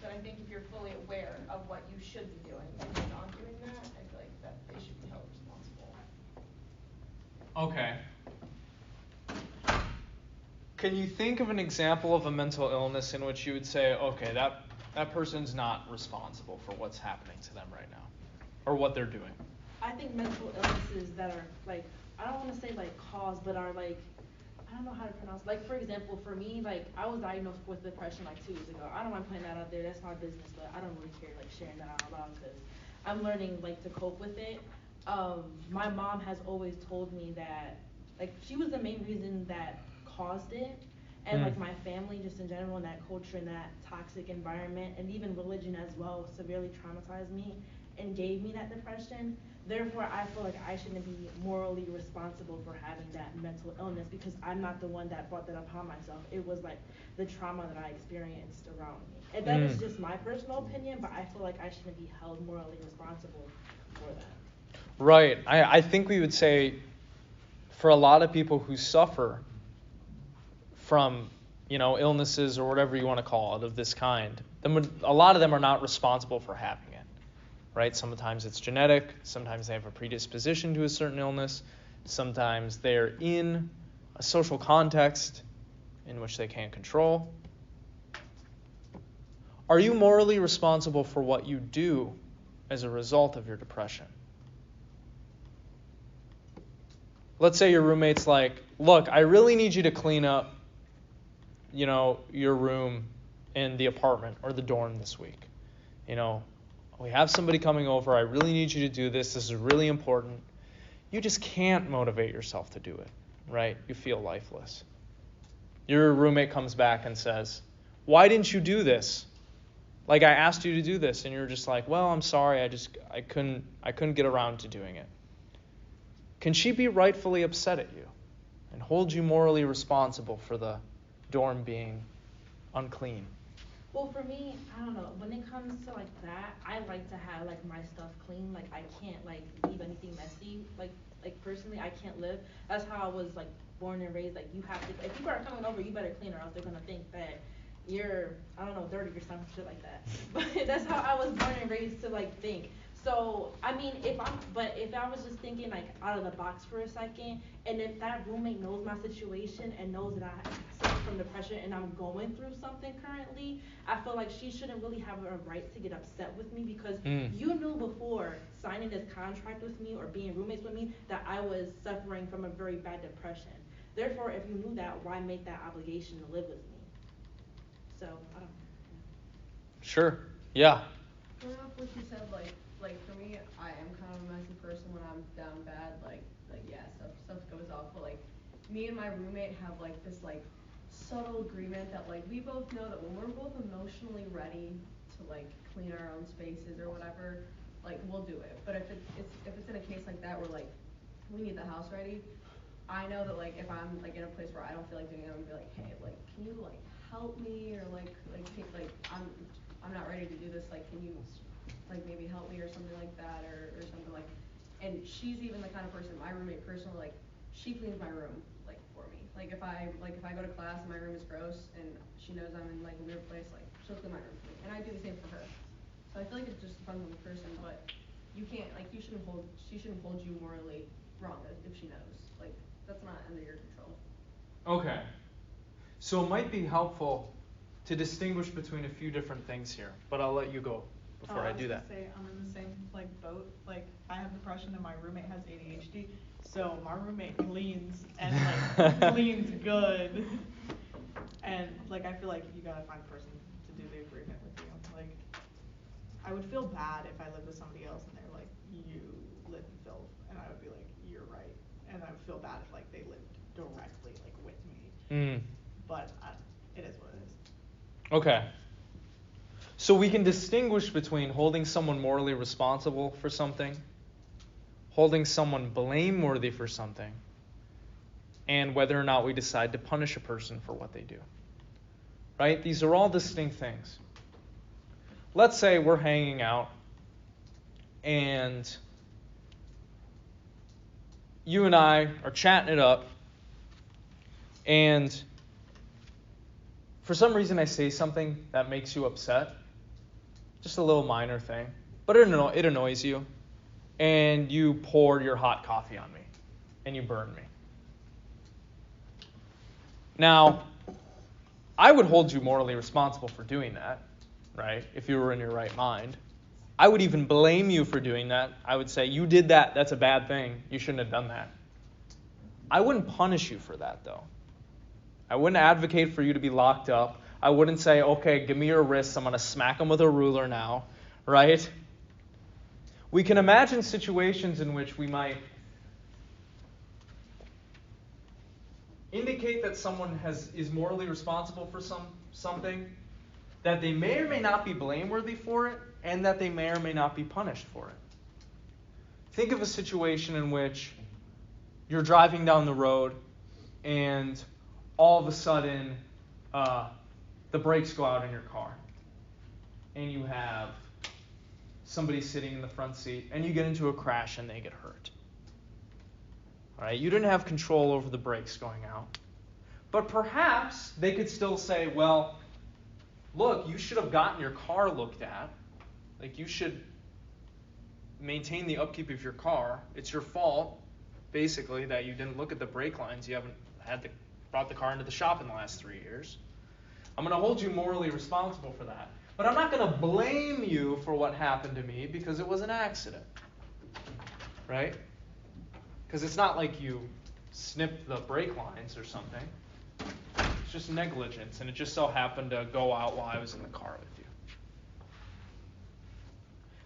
But I think if you're fully aware of what you should be doing and you're not doing that, I feel like that they should be held responsible. Okay. Can you think of an example of a mental illness in which you would say, okay, that person's not responsible for what's happening to them right now, or what they're doing? I think mental illnesses that are I don't want to say caused, but are I don't know how to pronounce. For example, for me, I was diagnosed with depression 2 years ago. I don't mind putting that out there. That's my business, but I don't really care sharing that out loud because I'm learning to cope with it. My mom has always told me that she was the main reason that caused it, and my family just in general, and that culture and that toxic environment, and even religion as well, severely traumatized me and gave me that depression. Therefore, I feel like I shouldn't be morally responsible for having that mental illness because I'm not the one that brought that upon myself. It was the trauma that I experienced around me. And that is just my personal opinion, but I feel like I shouldn't be held morally responsible for that. Right. I think we would say for a lot of people who suffer from, illnesses or whatever you want to call it of this kind, a lot of them are not responsible for having it. Right? Sometimes it's genetic, sometimes they have a predisposition to a certain illness, sometimes they're in a social context in which they can't control. Are you morally responsible for what you do as a result of your depression? Let's say your roommate's look, I really need you to clean up, your room in the apartment or the dorm this week. we have somebody coming over. I really need you to do this. This is really important. You just can't motivate yourself to do it, right? You feel lifeless. Your roommate comes back and says, why didn't you do this? Like, I asked you to do this, and you're just like, well, I'm sorry, I couldn't get around to doing it. Can she be rightfully upset at you and hold you morally responsible for the dorm being unclean? Well, for me, I don't know. When it comes to like that, I like to have like my stuff clean. Like I can't like leave anything messy. Like personally, I can't live. That's how I was like born and raised. Like you have to. If people are coming over, you better clean, or else they're gonna think that you're, I don't know, dirty or some shit like that. But that's how I was born and raised to like think. So I mean, if I was just thinking like out of the box for a second, and if that roommate knows my situation and knows that I suffer from depression and I'm going through something currently, I feel like she shouldn't really have a right to get upset with me because you knew before signing this contract with me or being roommates with me that I was suffering from a very bad depression. Therefore, if you knew that, why make that obligation to live with me? So I don't know. Sure. Yeah. Going off what you said, like for me, I am kind of a messy person when I'm down bad. Like yeah, stuff goes off. But like me and my roommate have like this like subtle agreement that like we both know that when we're both emotionally ready to like clean our own spaces or whatever, like we'll do it. But if it's in a case like that where like we need the house ready, I know that like if I'm like in a place where I don't feel like doing it, I'm gonna be like, hey, like can you like help me or like I'm not ready to do this. Like can you like maybe help me or something like that or something like. And she's even the kind of person, my roommate personally, like she cleans my room like for me. Like if I go to class and my room is gross and she knows I'm in like a weird place, like she'll clean my room for me, and I do the same for her. So I feel like it just depends on the person, but you can't like she shouldn't hold you morally wrong if she knows. Like that's not under your control. Okay. So it might be helpful to distinguish between a few different things here, but I'll let you go before I do that. Say I'm in the same like boat. Like I have depression and my roommate has ADHD, so my roommate cleans and like cleans good. And like I feel like you gotta find a person to do the agreement with you. Like I would feel bad if I lived with somebody else and they're like, you live in filth, and I would be like, you're right, and I would feel bad if like they lived directly like with me. But it is what it is. Okay. So we can distinguish between holding someone morally responsible for something, holding someone blameworthy for something, and whether or not we decide to punish a person for what they do. Right? These are all distinct things. Let's say we're hanging out and you and I are chatting it up, and for some reason I say something that makes you upset. Just a little minor thing, but it annoys you, and you pour your hot coffee on me, and you burn me. Now, I would hold you morally responsible for doing that, right, if you were in your right mind. I would even blame you for doing that. I would say, you did that, that's a bad thing, you shouldn't have done that. I wouldn't punish you for that, though. I wouldn't advocate for you to be locked up. I wouldn't say, okay, give me your wrists, I'm going to smack them with a ruler now, right? We can imagine situations in which we might indicate that someone is morally responsible for something, that they may or may not be blameworthy for it, and that they may or may not be punished for it. Think of a situation in which you're driving down the road and all of a sudden the brakes go out in your car, and you have somebody sitting in the front seat, and you get into a crash and they get hurt. All right, you didn't have control over the brakes going out. But perhaps they could still say, well, look, you should have gotten your car looked at. Like, you should maintain the upkeep of your car. It's your fault, basically, that you didn't look at the brake lines. You haven't brought the car into the shop in the last 3 years. I'm going to hold you morally responsible for that. But I'm not going to blame you for what happened to me because it was an accident. Right? Because it's not like you snipped the brake lines or something. It's just negligence, and it just so happened to go out while I was in the car with you.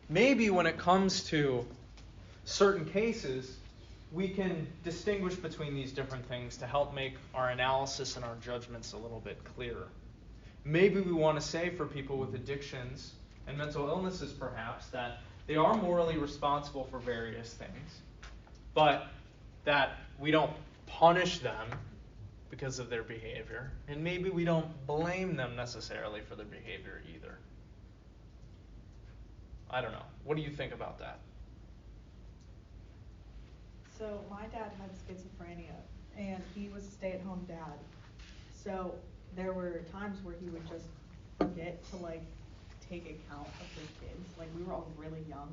maybe when it comes to certain cases, we can distinguish between these different things to help make our analysis and our judgments a little bit clearer. Maybe we want to say for people with addictions and mental illnesses perhaps that they are morally responsible for various things, but that we don't punish them because of their behavior, and maybe we don't blame them necessarily for their behavior either. I don't know. What do you think about that? So my dad had schizophrenia, and he was a stay-at-home dad. So there were times where he would just forget to like take account of his kids. Like we were all really young,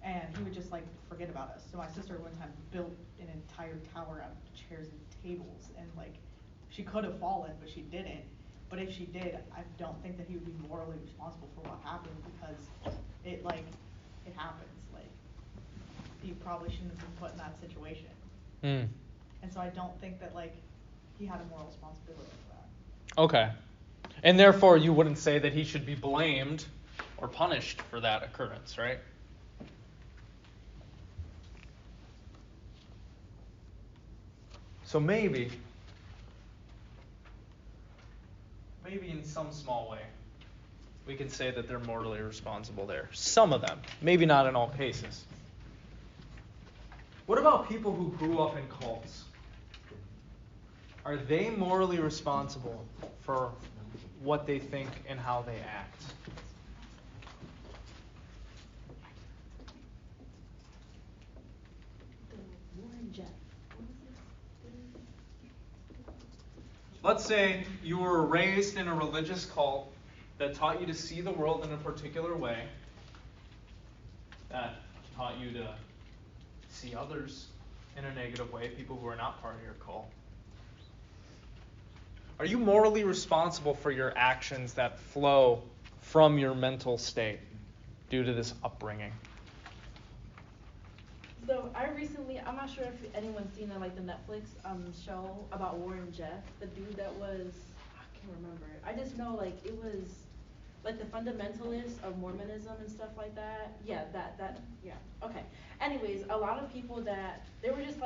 and he would just like forget about us. So my sister one time built an entire tower out of chairs and tables, and like she could have fallen, but she didn't. But if she did, I don't think that he would be morally responsible for what happened, because it happens. Like he probably shouldn't have been put in that situation. And so I don't think that like he had a moral responsibility for that. Okay. And therefore you wouldn't say that he should be blamed or punished for that occurrence, right? So maybe in some small way, we can say that they're morally responsible there. Some of them, maybe not in all cases. What about people who grew up in cults? Are they morally responsible for what they think and how they act? Let's say you were raised in a religious cult that taught you to see the world in a particular way, that taught you to see others in a negative way, people who are not part of your cult. Are you morally responsible for your actions that flow from your mental state due to this upbringing? So I'm not sure if anyone's seen the Netflix show about Warren Jeff, the dude that was, I can't remember. I just know it was like the fundamentalists of Mormonism and stuff like that. Yeah, yeah. Okay. Anyways, a lot of people that they were just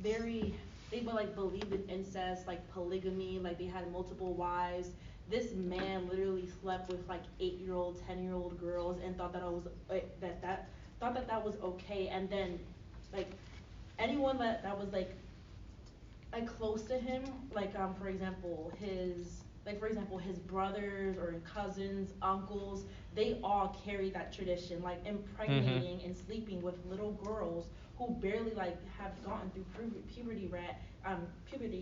they would believe in incest, polygamy, they had multiple wives. This man literally slept with 8-year-old, 10-year-old girls and thought that that was okay. And then anyone that was close to him, for example his brothers or puzzens, uncles, they all carry that tradition, impregnating and sleeping with little girls who barely have gotten through puberty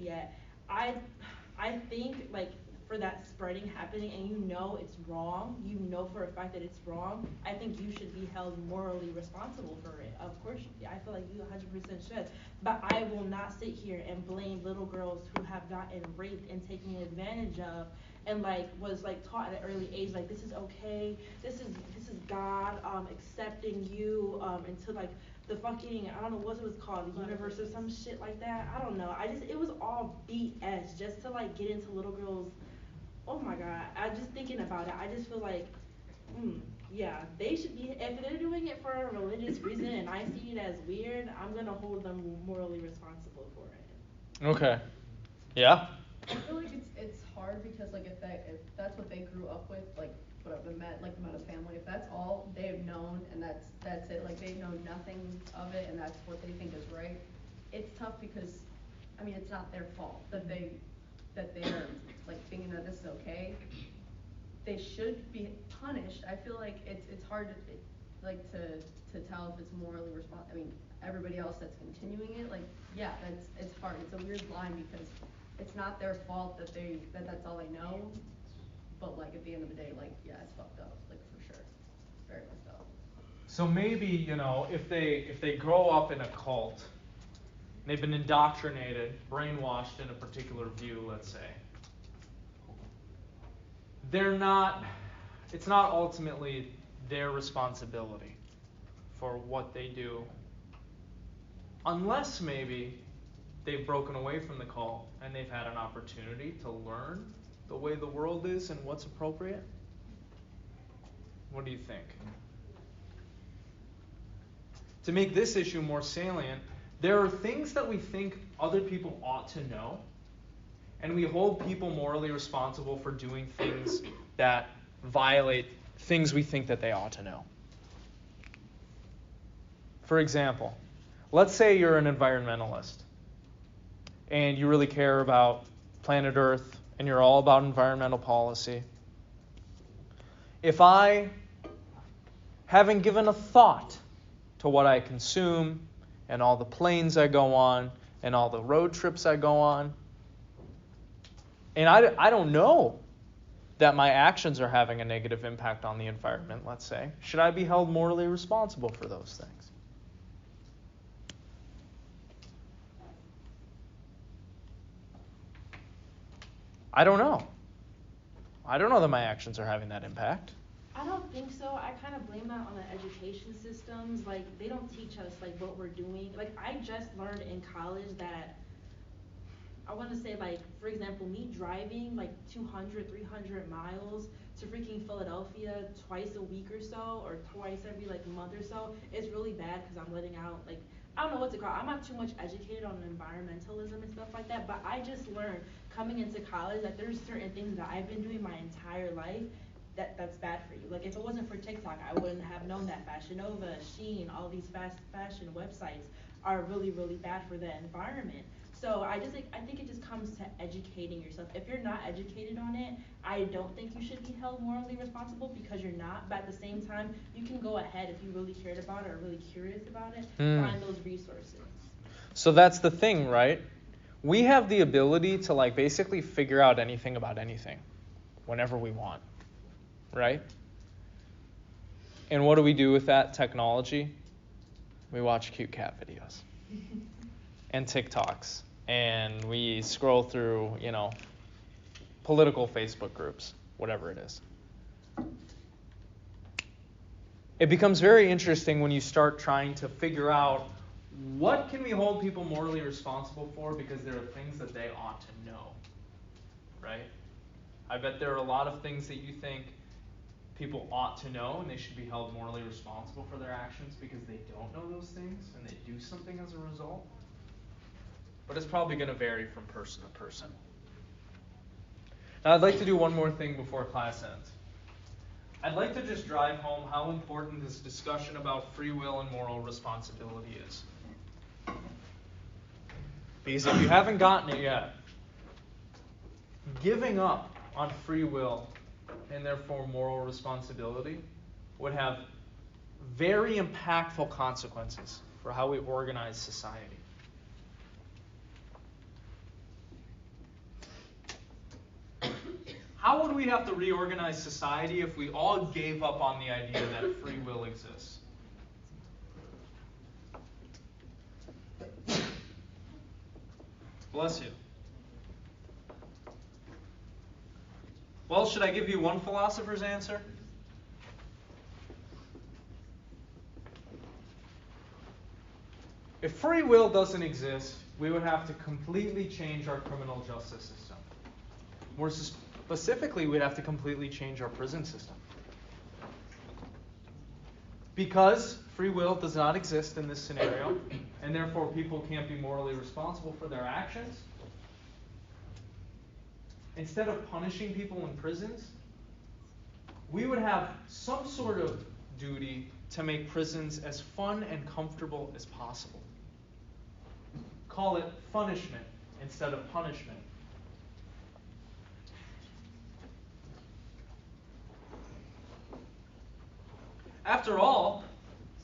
yet. I think for that spreading happening, and it's wrong, for a fact that it's wrong, I think you should be held morally responsible for it. Of course, I feel like you 100% should. But I will not sit here and blame little girls who have gotten raped and taken advantage of, and was taught at an early age this is okay, this is God accepting you into the fucking, I don't know what it was called, the universe or some shit like that. I don't know. It was all BS just to get into little girls. Oh my God, I just thinking about it, I just feel yeah, they should be, if they're doing it for a religious reason and I see it as weird, I'm gonna hold them morally responsible for it. Okay. Yeah? I feel like it's hard because if that's what they grew up with, whatever the Meta family, if that's all they've known and that's it, they know nothing of it and that's what they think is right, it's tough because it's not their fault that they're thinking that this is okay. They should be punished. I feel like it's hard to tell if it's morally responsible. Everybody else that's continuing it, yeah, it's hard. It's a weird line because it's not their fault that that's all they know. But at the end of the day, yeah, it's fucked up, for sure. It's very messed up. So maybe, if they grow up in a cult, they've been indoctrinated, brainwashed in a particular view, let's say. It's not ultimately their responsibility for what they do, unless maybe they've broken away from the cult and they've had an opportunity to learn the way the world is and what's appropriate. What do you think? to make this issue more salient, there are things that we think other people ought to know, and we hold people morally responsible for doing things that violate things we think that they ought to know. For example, let's say you're an environmentalist and you really care about planet Earth and you're all about environmental policy. If I haven't given a thought to what I consume and all the planes I go on and all the road trips I go on, and I don't know that my actions are having a negative impact on the environment, let's say, should I be held morally responsible for those things? I don't know. I don't know that my actions are having that impact. I don't think so. I kind of blame that on the education systems. Like, they don't teach us, like, what we're doing. Like, I just learned in college that, I want to say, like, for example, me driving, like, 200, 300 miles to freaking Philadelphia twice a week or so, or twice every, like, month or so, is really bad because I'm letting out, like, I don't know what to call it. I'm not too much educated on environmentalism and stuff like that, but I just learned coming into college that there's certain things that I've been doing my entire life that's bad for you. Like, if it wasn't for TikTok, I wouldn't have known that Fashion Nova, Shein, all these fast fashion websites are really, really bad for the environment. So I think it just comes to educating yourself. If you're not educated on it, I don't think you should be held morally responsible because you're not. But at the same time, you can go ahead if you really cared about it or really curious about it, find those resources. So that's the thing, right? We have the ability to, like, basically figure out anything about anything whenever we want, right? And what do we do with that technology? We watch cute cat videos and TikToks, and we scroll through, political Facebook groups, whatever it is. It becomes very interesting when you start trying to figure out what can we hold people morally responsible for because there are things that they ought to know, right? I bet there are a lot of things that you think people ought to know and they should be held morally responsible for their actions because they don't know those things and they do something as a result. But it's probably going to vary from person to person. Now, I'd like to do one more thing before class ends. I'd like to just drive home how important this discussion about free will and moral responsibility is. Because if you haven't gotten it yet, giving up on free will and therefore moral responsibility would have very impactful consequences for how we organize society. How would we have to reorganize society if we all gave up on the idea that free will exists? Bless you. Well, should I give you one philosopher's answer? If free will doesn't exist, we would have to completely change our criminal justice system. More specifically, we'd have to completely change our prison system. Because free will does not exist in this scenario, and therefore people can't be morally responsible for their actions, instead of punishing people in prisons, we would have some sort of duty to make prisons as fun and comfortable as possible. Call it punishment instead of punishment. After all,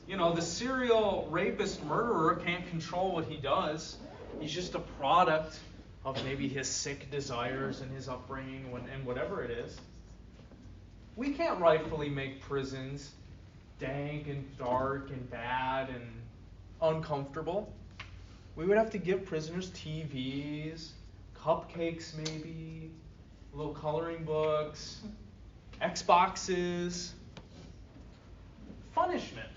the serial rapist murderer can't control what he does. He's just a product of maybe his sick desires and his upbringing and whatever it is. We can't rightfully make prisons dank and dark and bad and uncomfortable. We would have to give prisoners TVs, cupcakes maybe, little coloring books, Xboxes. Punishment,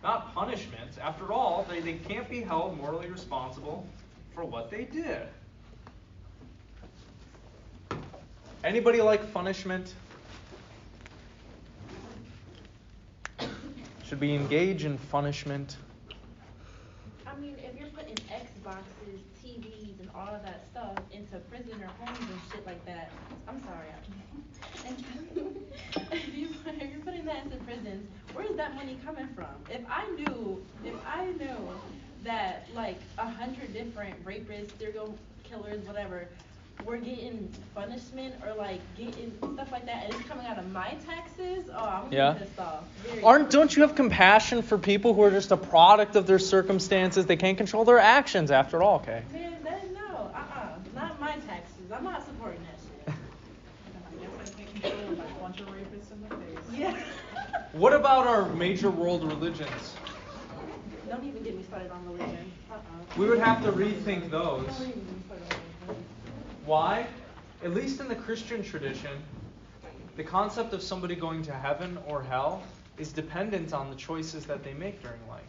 not punishment. After all, they can't be held morally responsible for what they did. Anybody like punishment? Should we engage in punishment? I mean, if you're putting Xboxes, TVs, and all of that stuff into prisoner homes and shit like that, I'm sorry. If you're putting that into prisons, where's that money coming from? If I knew that like 100 different rapists, serial killers, whatever, were getting punishment or like getting stuff like that, and it's coming out of my taxes, oh, I'm Yeah. pissed off. Don't you have compassion for people who are just a product of their circumstances? They can't control their actions after all, okay? Man, no, not my taxes. I'm not supporting that shit. I guess I can't control if I punch a rapist in the face. Yeah. What about our major world religions? Don't even get me started on religion. We would have to rethink those. Don't even get me started on religion. Why? At least in the Christian tradition, the concept of somebody going to heaven or hell is dependent on the choices that they make during life.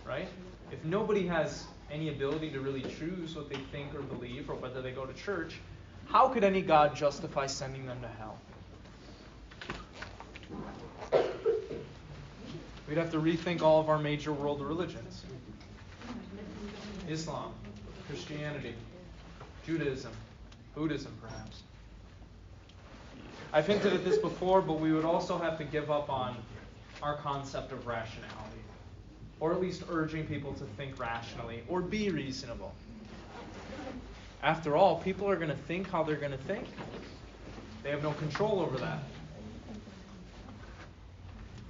Right? If nobody has any ability to really choose what they think or believe or whether they go to church, how could any God justify sending them to hell? We'd have to rethink all of our major world religions. Islam, Christianity, Judaism, Buddhism, perhaps. I've hinted at this before, but we would also have to give up on our concept of rationality, or at least urging people to think rationally or be reasonable. After all, people are going to think how they're going to think. They have no control over that.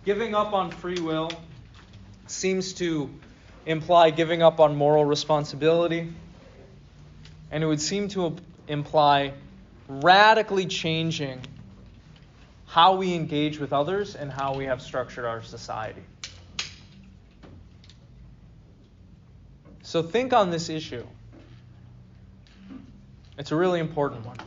Giving up on free will seems to imply giving up on moral responsibility, and it would seem to imply radically changing how we engage with others and how we have structured our society. So think on this issue. It's a really important one.